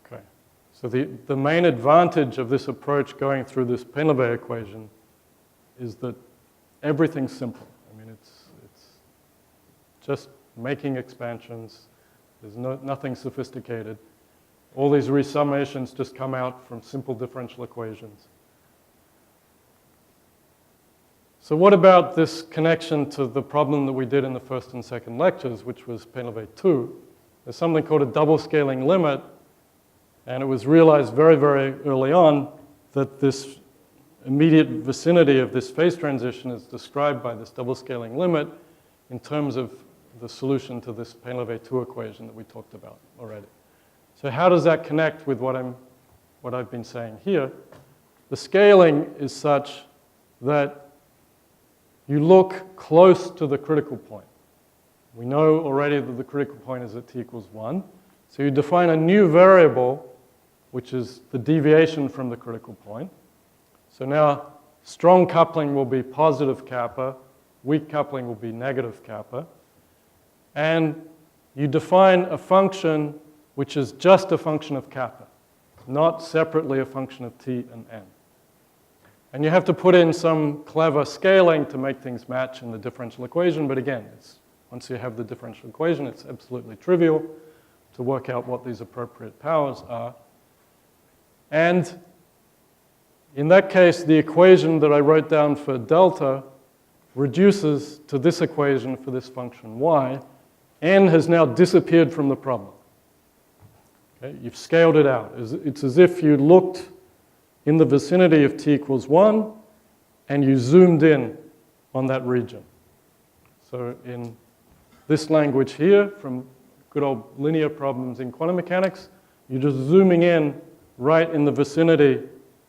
Okay, so the main advantage of this approach going through this Paine-Levé equation is that everything's simple. I mean, it's just making expansions. There's nothing sophisticated. All these resummations just come out from simple differential equations. So what about this connection to the problem that we did in the first and second lectures, which was Paine-Levé 2? There's something called a double scaling limit, and it was realized very, very early on that this immediate vicinity of this phase transition is described by this double scaling limit in terms of the solution to this Paine-Levé 2 equation that we talked about already. So how does that connect with what I'm what I've been saying here. The scaling is such that you look close to the critical point. We know already that the critical point is at t equals 1. So you define a new variable, which is the deviation from the critical point. So now strong coupling will be positive kappa, weak coupling will be negative kappa. And you define a function which is just a function of kappa, not separately a function of t and n. And you have to put in some clever scaling to make things match in the differential equation, but again, once you have the differential equation, it's absolutely trivial to work out what these appropriate powers are. And in that case, the equation that I wrote down for delta reduces to this equation for this function y. N has now disappeared from the problem. Okay? You've scaled it out. It's as if you looked in the vicinity of t equals 1 and you zoomed in on that region. So in this language here, from good old linear problems in quantum mechanics, you're just zooming in right in the vicinity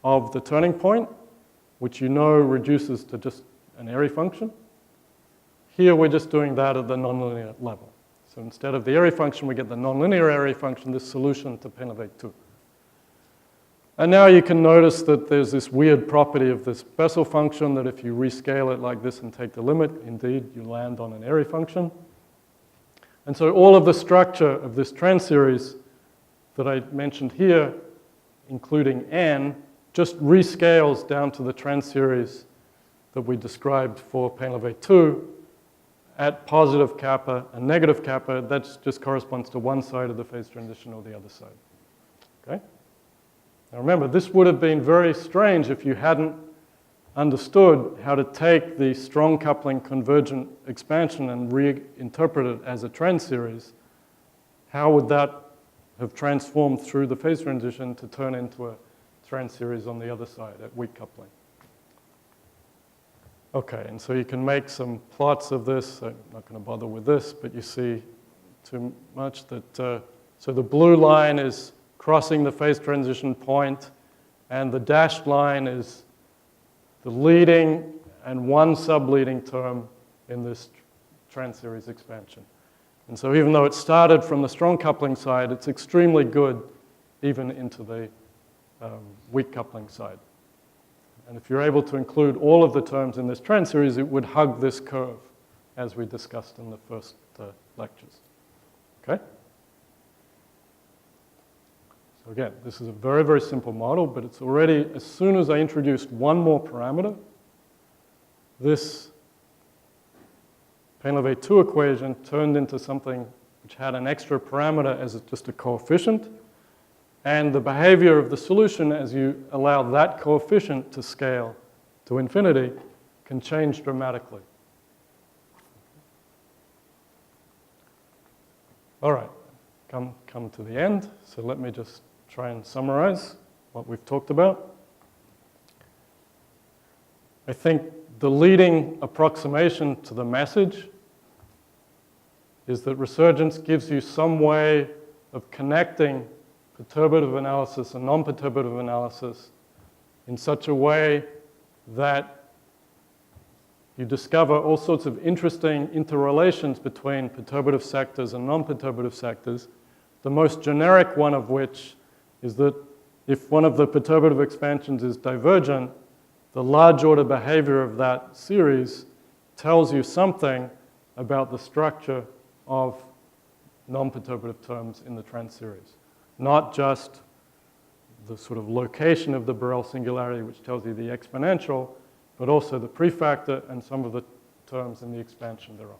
of the turning point, which you know reduces to just an Airy function. Here we're just doing that at the nonlinear level. So instead of the Airy function, we get the nonlinear Airy function, this solution to Penlevet 2. And now you can notice that there's this weird property of this Bessel function that if you rescale it like this and take the limit, indeed, you land on an Airy function. And so all of the structure of this trend series that I mentioned here, including n, just rescales down to the trend series that we described for Penlevet 2 at positive kappa and negative kappa. That just corresponds to one side of the phase transition or the other side. Okay? Now remember, this would have been very strange if you hadn't understood how to take the strong coupling convergent expansion and reinterpret it as a trend series. How would that have transformed through the phase transition to turn into a trend series on the other side at weak coupling? Okay, and so you can make some plots of this. I'm not going to bother with this, but you see too much that, so the blue line is crossing the phase transition point, and the dashed line is the leading and one subleading term in this trend series expansion. And so even though it started from the strong coupling side, it's extremely good even into the weak coupling side. And if you're able to include all of the terms in this trend series, it would hug this curve, as we discussed in the first lectures. Okay? So again, this is a very, very simple model, but it's already, as soon as I introduced one more parameter, this Penlevet 2 equation turned into something which had an extra parameter as just a coefficient. And the behavior of the solution, as you allow that coefficient to scale to infinity, can change dramatically. All right, come to the end. So let me just try and summarize what we've talked about. I think the leading approximation to the message is that Resurgence gives you some way of connecting perturbative analysis and non-perturbative analysis in such a way that you discover all sorts of interesting interrelations between perturbative sectors and non-perturbative sectors, the most generic one of which is that if one of the perturbative expansions is divergent, the large order behavior of that series tells you something about the structure of non-perturbative terms in the trend series. Not just the sort of location of the Borel singularity, which tells you the exponential, but also the prefactor and some of the terms in the expansion thereof.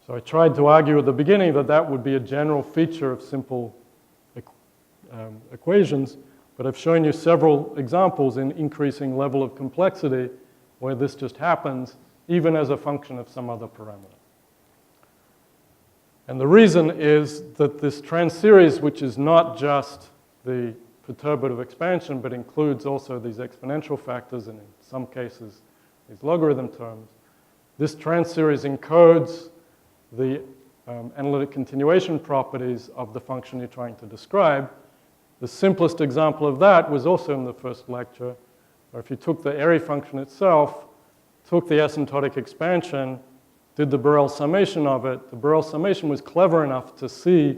So I tried to argue at the beginning that that would be a general feature of simple equations, but I've shown you several examples in increasing level of complexity where this just happens, even as a function of some other parameter. And the reason is that this trend series, which is not just the perturbative expansion, but includes also these exponential factors and in some cases these logarithm terms, this trend series encodes the analytic continuation properties of the function you're trying to describe. The simplest example of that was also in the first lecture, where if you took the Airy function itself, took the asymptotic expansion, did the Borel summation of it, the Borel summation was clever enough to see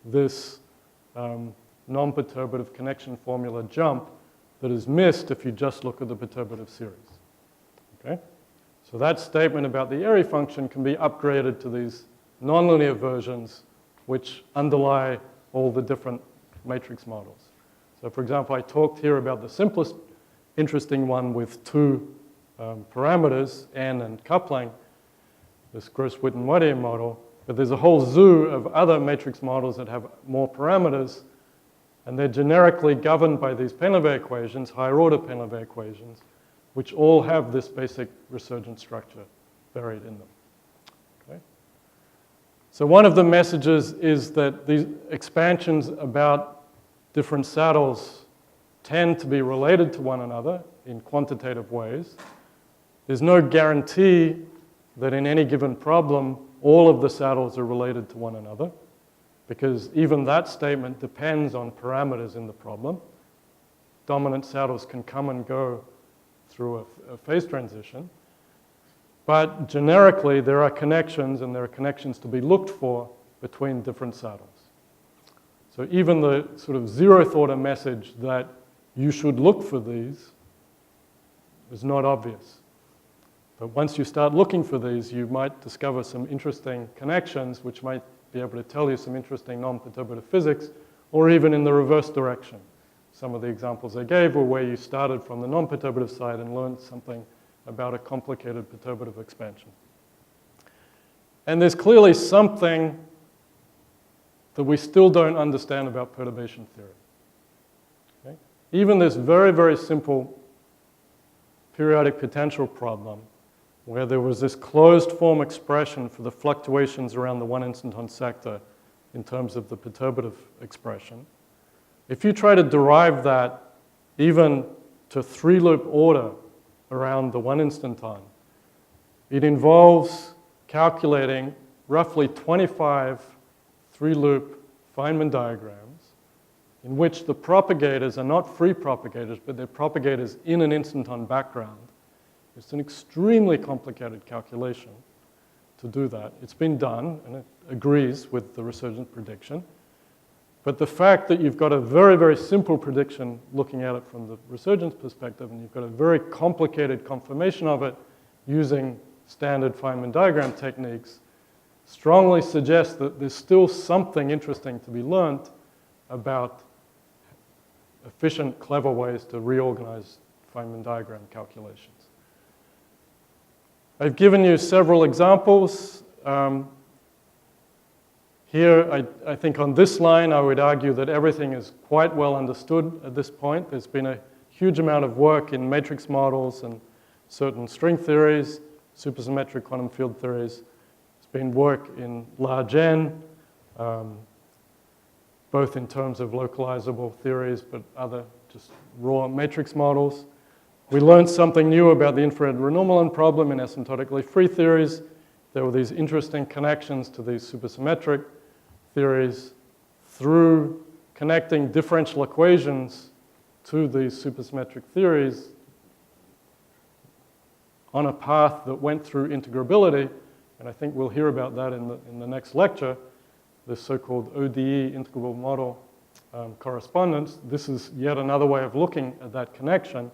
this non-perturbative connection formula jump that is missed if you just look at the perturbative series. Okay? So that statement about the Airy function can be upgraded to these nonlinear versions which underlie all the different matrix models. So for example, I talked here about the simplest interesting one with two parameters, n and coupling, this Gross-Witten-Moitié model, but there's a whole zoo of other matrix models that have more parameters, and they're generically governed by these Painlevé equations, higher order Painlevé equations, which all have this basic resurgent structure buried in them. Okay? So one of the messages is that these expansions about different saddles tend to be related to one another in quantitative ways. There's no guarantee that in any given problem, all of the saddles are related to one another, because even that statement depends on parameters in the problem. Dominant saddles can come and go through a phase transition. But generically, there are connections, and there are connections to be looked for between different saddles. So even the sort of zeroth order message that you should look for these is not obvious. But once you start looking for these, you might discover some interesting connections which might be able to tell you some interesting non-perturbative physics, or even in the reverse direction. Some of the examples I gave were where you started from the non-perturbative side and learned something about a complicated perturbative expansion. And there's clearly something that we still don't understand about perturbation theory. Okay? Even this very, very simple periodic potential problem, where there was this closed form expression for the fluctuations around the one instanton sector in terms of the perturbative expression. If you try to derive that even to three-loop order around the one instanton, it involves calculating roughly 25 three-loop Feynman diagrams in which the propagators are not free propagators, but they're propagators in an instanton background. It's an extremely complicated calculation to do that. It's been done, and it agrees with the resurgent prediction. But the fact that you've got a very, very simple prediction looking at it from the resurgence perspective, and you've got a very complicated confirmation of it using standard Feynman diagram techniques, strongly suggests that there's still something interesting to be learned about efficient, clever ways to reorganize Feynman diagram calculations. I've given you several examples. Here, I think on this line, I would argue that everything is quite well understood at this point. There's been a huge amount of work in matrix models and certain string theories, supersymmetric quantum field theories. There's been work in large N, both in terms of localizable theories, but other just raw matrix models. We learned something new about the infrared renormalin problem in asymptotically free theories. There were these interesting connections to these supersymmetric theories through connecting differential equations to these supersymmetric theories on a path that went through integrability. And I think we'll hear about that in the next lecture, this so-called ODE integrable model correspondence. This is yet another way of looking at that connection.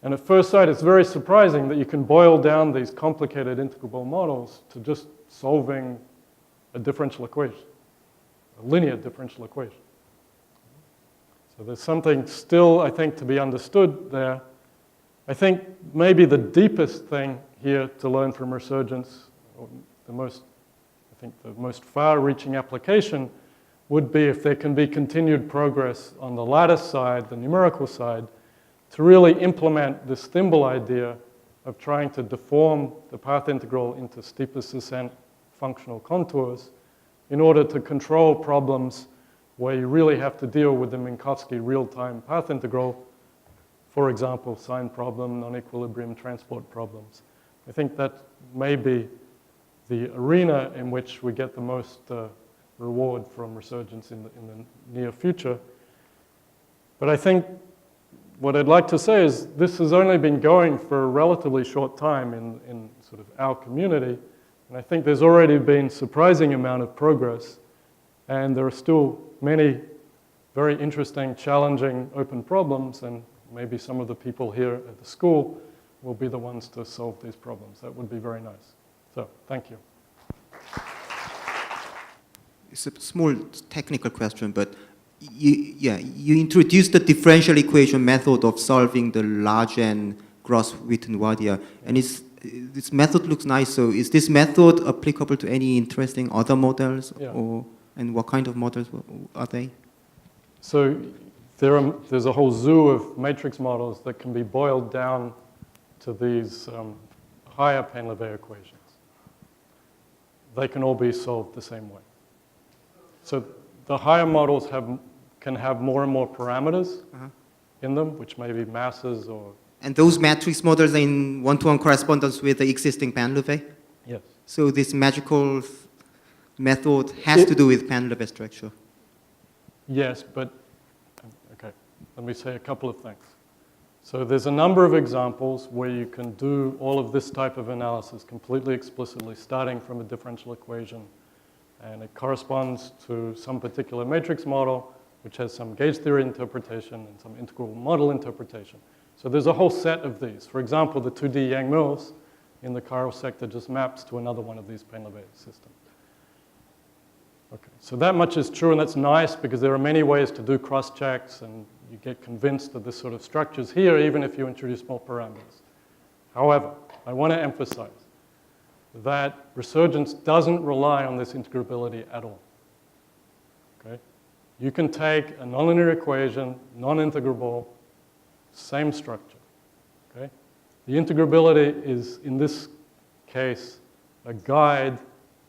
And at first sight, it's very surprising that you can boil down these complicated integrable models to just solving a differential equation, a linear differential equation. So there's something still, I think, to be understood there. I think maybe the deepest thing here to learn from resurgence, or the most far-reaching application would be if there can be continued progress on the lattice side, the numerical side, to really implement this thimble idea of trying to deform the path integral into steepest descent functional contours in order to control problems where you really have to deal with the Minkowski real-time path integral, for example, sign problem, non-equilibrium transport problems. I think that may be the arena in which we get the most reward from resurgence in the near future. But I think what I'd like to say is this has only been going for a relatively short time in sort of our community, and I think there's already been surprising amount of progress, and there are still many very interesting, challenging open problems, and maybe some of the people here at the school will be the ones to solve these problems. That would be very nice. So, thank you. It's a small technical question, but you introduced the differential equation method of solving the large and gross Witten-Wadia, and this method looks nice. So, is this method applicable to any interesting other models, and what kind of models are they? So, there's a whole zoo of matrix models that can be boiled down to these higher Paine-Levé equations. They can all be solved the same way. So the higher models can have more and more parameters in them, which may be masses or... And those matrix models are in one-to-one correspondence with the existing Paine-Levé? Yes. So this magical method has to do with Paine-Levé structure? Yes, but... Okay, let me say a couple of things. So there's a number of examples where you can do all of this type of analysis completely explicitly, starting from a differential equation, and it corresponds to some particular matrix model, which has some gauge theory interpretation and some integral model interpretation. So there's a whole set of these. For example, the 2D Yang-Mills in the chiral sector just maps to another one of these Paine-Levé systems. Okay, so that much is true, and that's nice because there are many ways to do cross-checks, and you get convinced that this sort of structure's here even if you introduce more parameters. However, I want to emphasize that Resurgence doesn't rely on this integrability at all. Okay? You can take a nonlinear equation, non-integrable, same structure. Okay? The integrability is, in this case, a guide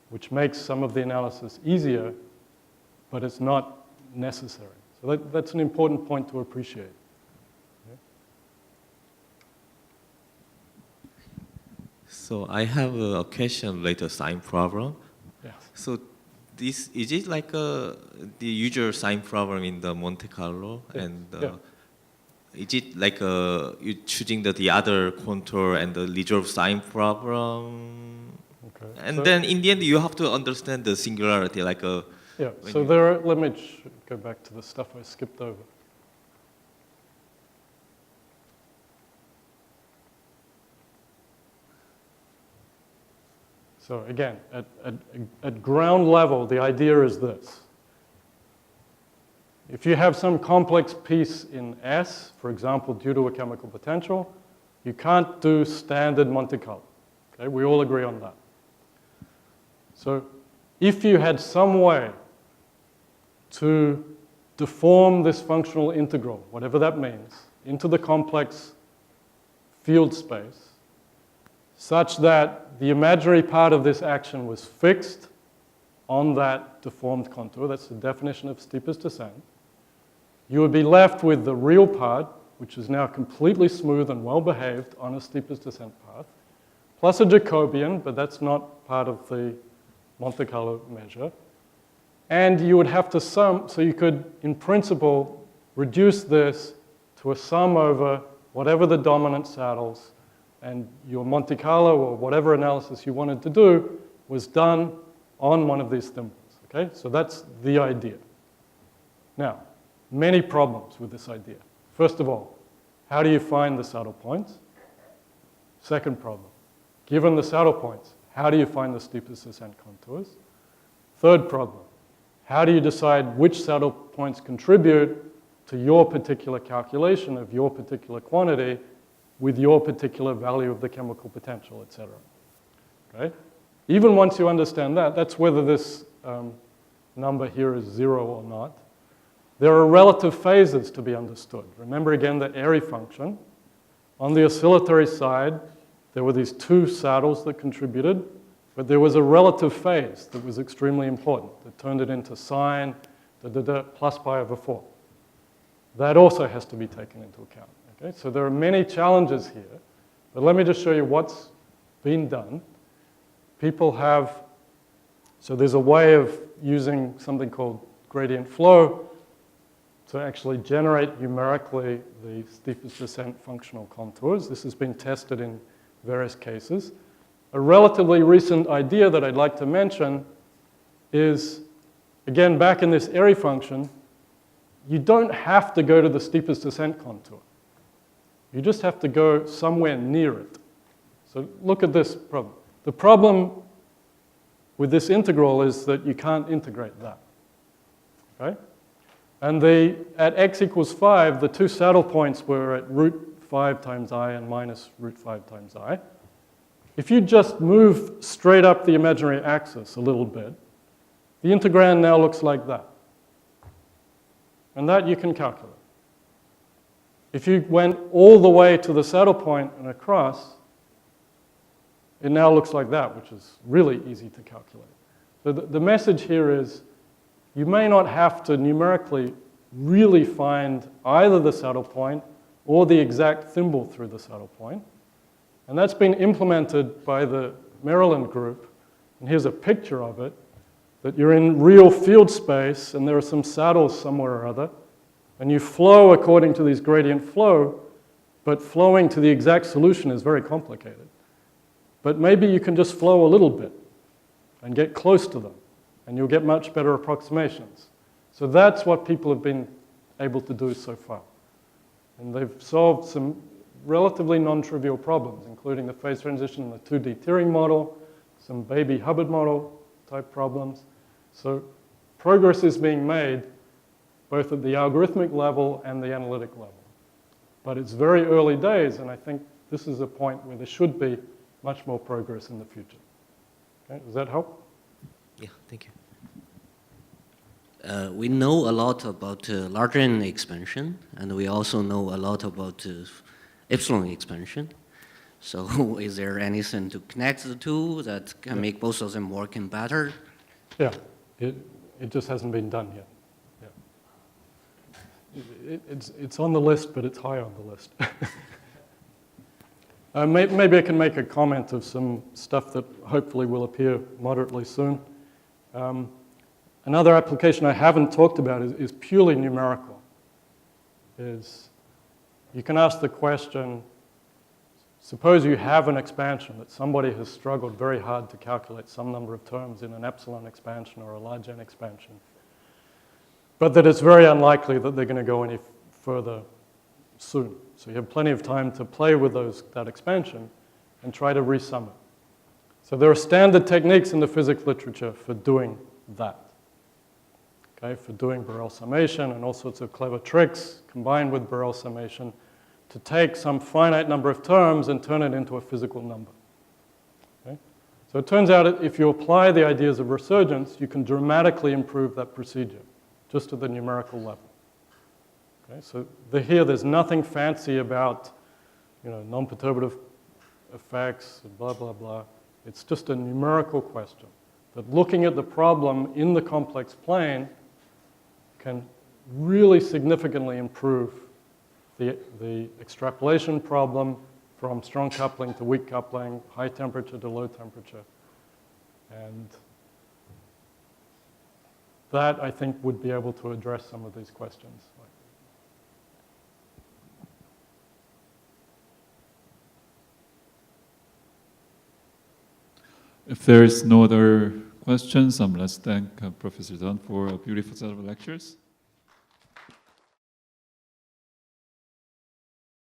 which makes some of the analysis easier, but it's not necessary. So that's an important point to appreciate. Okay? So I have a question related to sign problem. Yes. So is it like the usual sign problem in the Monte Carlo? Yes. And is it like you choosing the other contour and the resolve sign problem? Okay. And so, then in the end, you have to understand the singularity, like yeah. So there are, let me go back to the stuff I skipped over. So again, at ground level, the idea is this. If you have some complex piece in S, for example, due to a chemical potential, you can't do standard Monte Carlo. Okay? We all agree on that. So if you had some way to deform this functional integral, whatever that means, into the complex field space, such that the imaginary part of this action was fixed on that deformed contour, that's the definition of steepest descent, you would be left with the real part, which is now completely smooth and well-behaved on a steepest descent path, plus a Jacobian, but that's not part of the Monte Carlo measure. And you would have to sum, so you could, in principle, reduce this to a sum over whatever the dominant saddles, and your Monte Carlo or whatever analysis you wanted to do was done on one of these thimbles. Okay? So that's the idea. Now, many problems with this idea. First of all, how do you find the saddle points? Second problem, given the saddle points, how do you find the steepest descent contours? Third problem, how do you decide which saddle points contribute to your particular calculation of your particular quantity with your particular value of the chemical potential, et cetera? Okay? Even once you understand that, that's whether this number here is 0 or not. There are relative phases to be understood. Remember again the Airy function. On the oscillatory side, there were these two saddles that contributed, but there was a relative phase that was extremely important that turned it into sine plus pi over 4. That also has to be taken into account. Okay? So there are many challenges here, but let me just show you what's been done. People have, so there's a way of using something called gradient flow to actually generate numerically the steepest descent functional contours. This has been tested in various cases. A relatively recent idea that I'd like to mention is, again, back in this Airy function, you don't have to go to the steepest descent contour. You just have to go somewhere near it. So look at this problem. The problem with this integral is that you can't integrate that. Okay? And at x equals 5, the two saddle points were at root 5 times I and minus root 5 times I. If you just move straight up the imaginary axis a little bit, the integrand now looks like that. And that you can calculate. If you went all the way to the saddle point and across, it now looks like that, which is really easy to calculate. So the message here is, you may not have to numerically really find either the saddle point or the exact thimble through the saddle point. And that's been implemented by the Maryland group. And here's a picture of it, that you're in real field space and there are some saddles somewhere or other. And you flow according to these gradient flow, but flowing to the exact solution is very complicated. But maybe you can just flow a little bit and get close to them, and you'll get much better approximations. So that's what people have been able to do so far. And they've solved some relatively non-trivial problems, including the phase transition in the 2D Turing model, some baby Hubbard model type problems. So progress is being made both at the algorithmic level and the analytic level. But it's very early days, and I think this is a point where there should be much more progress in the future. Okay, does that help? Yeah, thank you. We know a lot about large N expansion, and we also know a lot about epsilon expansion. So is there anything to connect the two that can make both of them working better? Yeah, it just hasn't been done yet. Yeah. It's on the list, but it's high on the list. Maybe I can make a comment of some stuff that hopefully will appear moderately soon. Another application I haven't talked about is purely numerical. You can ask the question, suppose you have an expansion that somebody has struggled very hard to calculate some number of terms in an epsilon expansion or a large N expansion, but that it's very unlikely that they're going to go any further soon. So you have plenty of time to play with that expansion and try to resum it. So there are standard techniques in the physics literature for doing that. Okay, for doing Borel summation and all sorts of clever tricks combined with Borel summation to take some finite number of terms and turn it into a physical number. Okay? So it turns out that if you apply the ideas of resurgence, you can dramatically improve that procedure just at the numerical level. Okay, so here there's nothing fancy about non-perturbative effects, blah, blah, blah. It's just a numerical question. That looking at the problem in the complex plane can really significantly improve the extrapolation problem from strong coupling to weak coupling, high temperature to low temperature. And that, I think, would be able to address some of these questions. If there is no other questions, let's thank Professor Dunne for a beautiful set of lectures.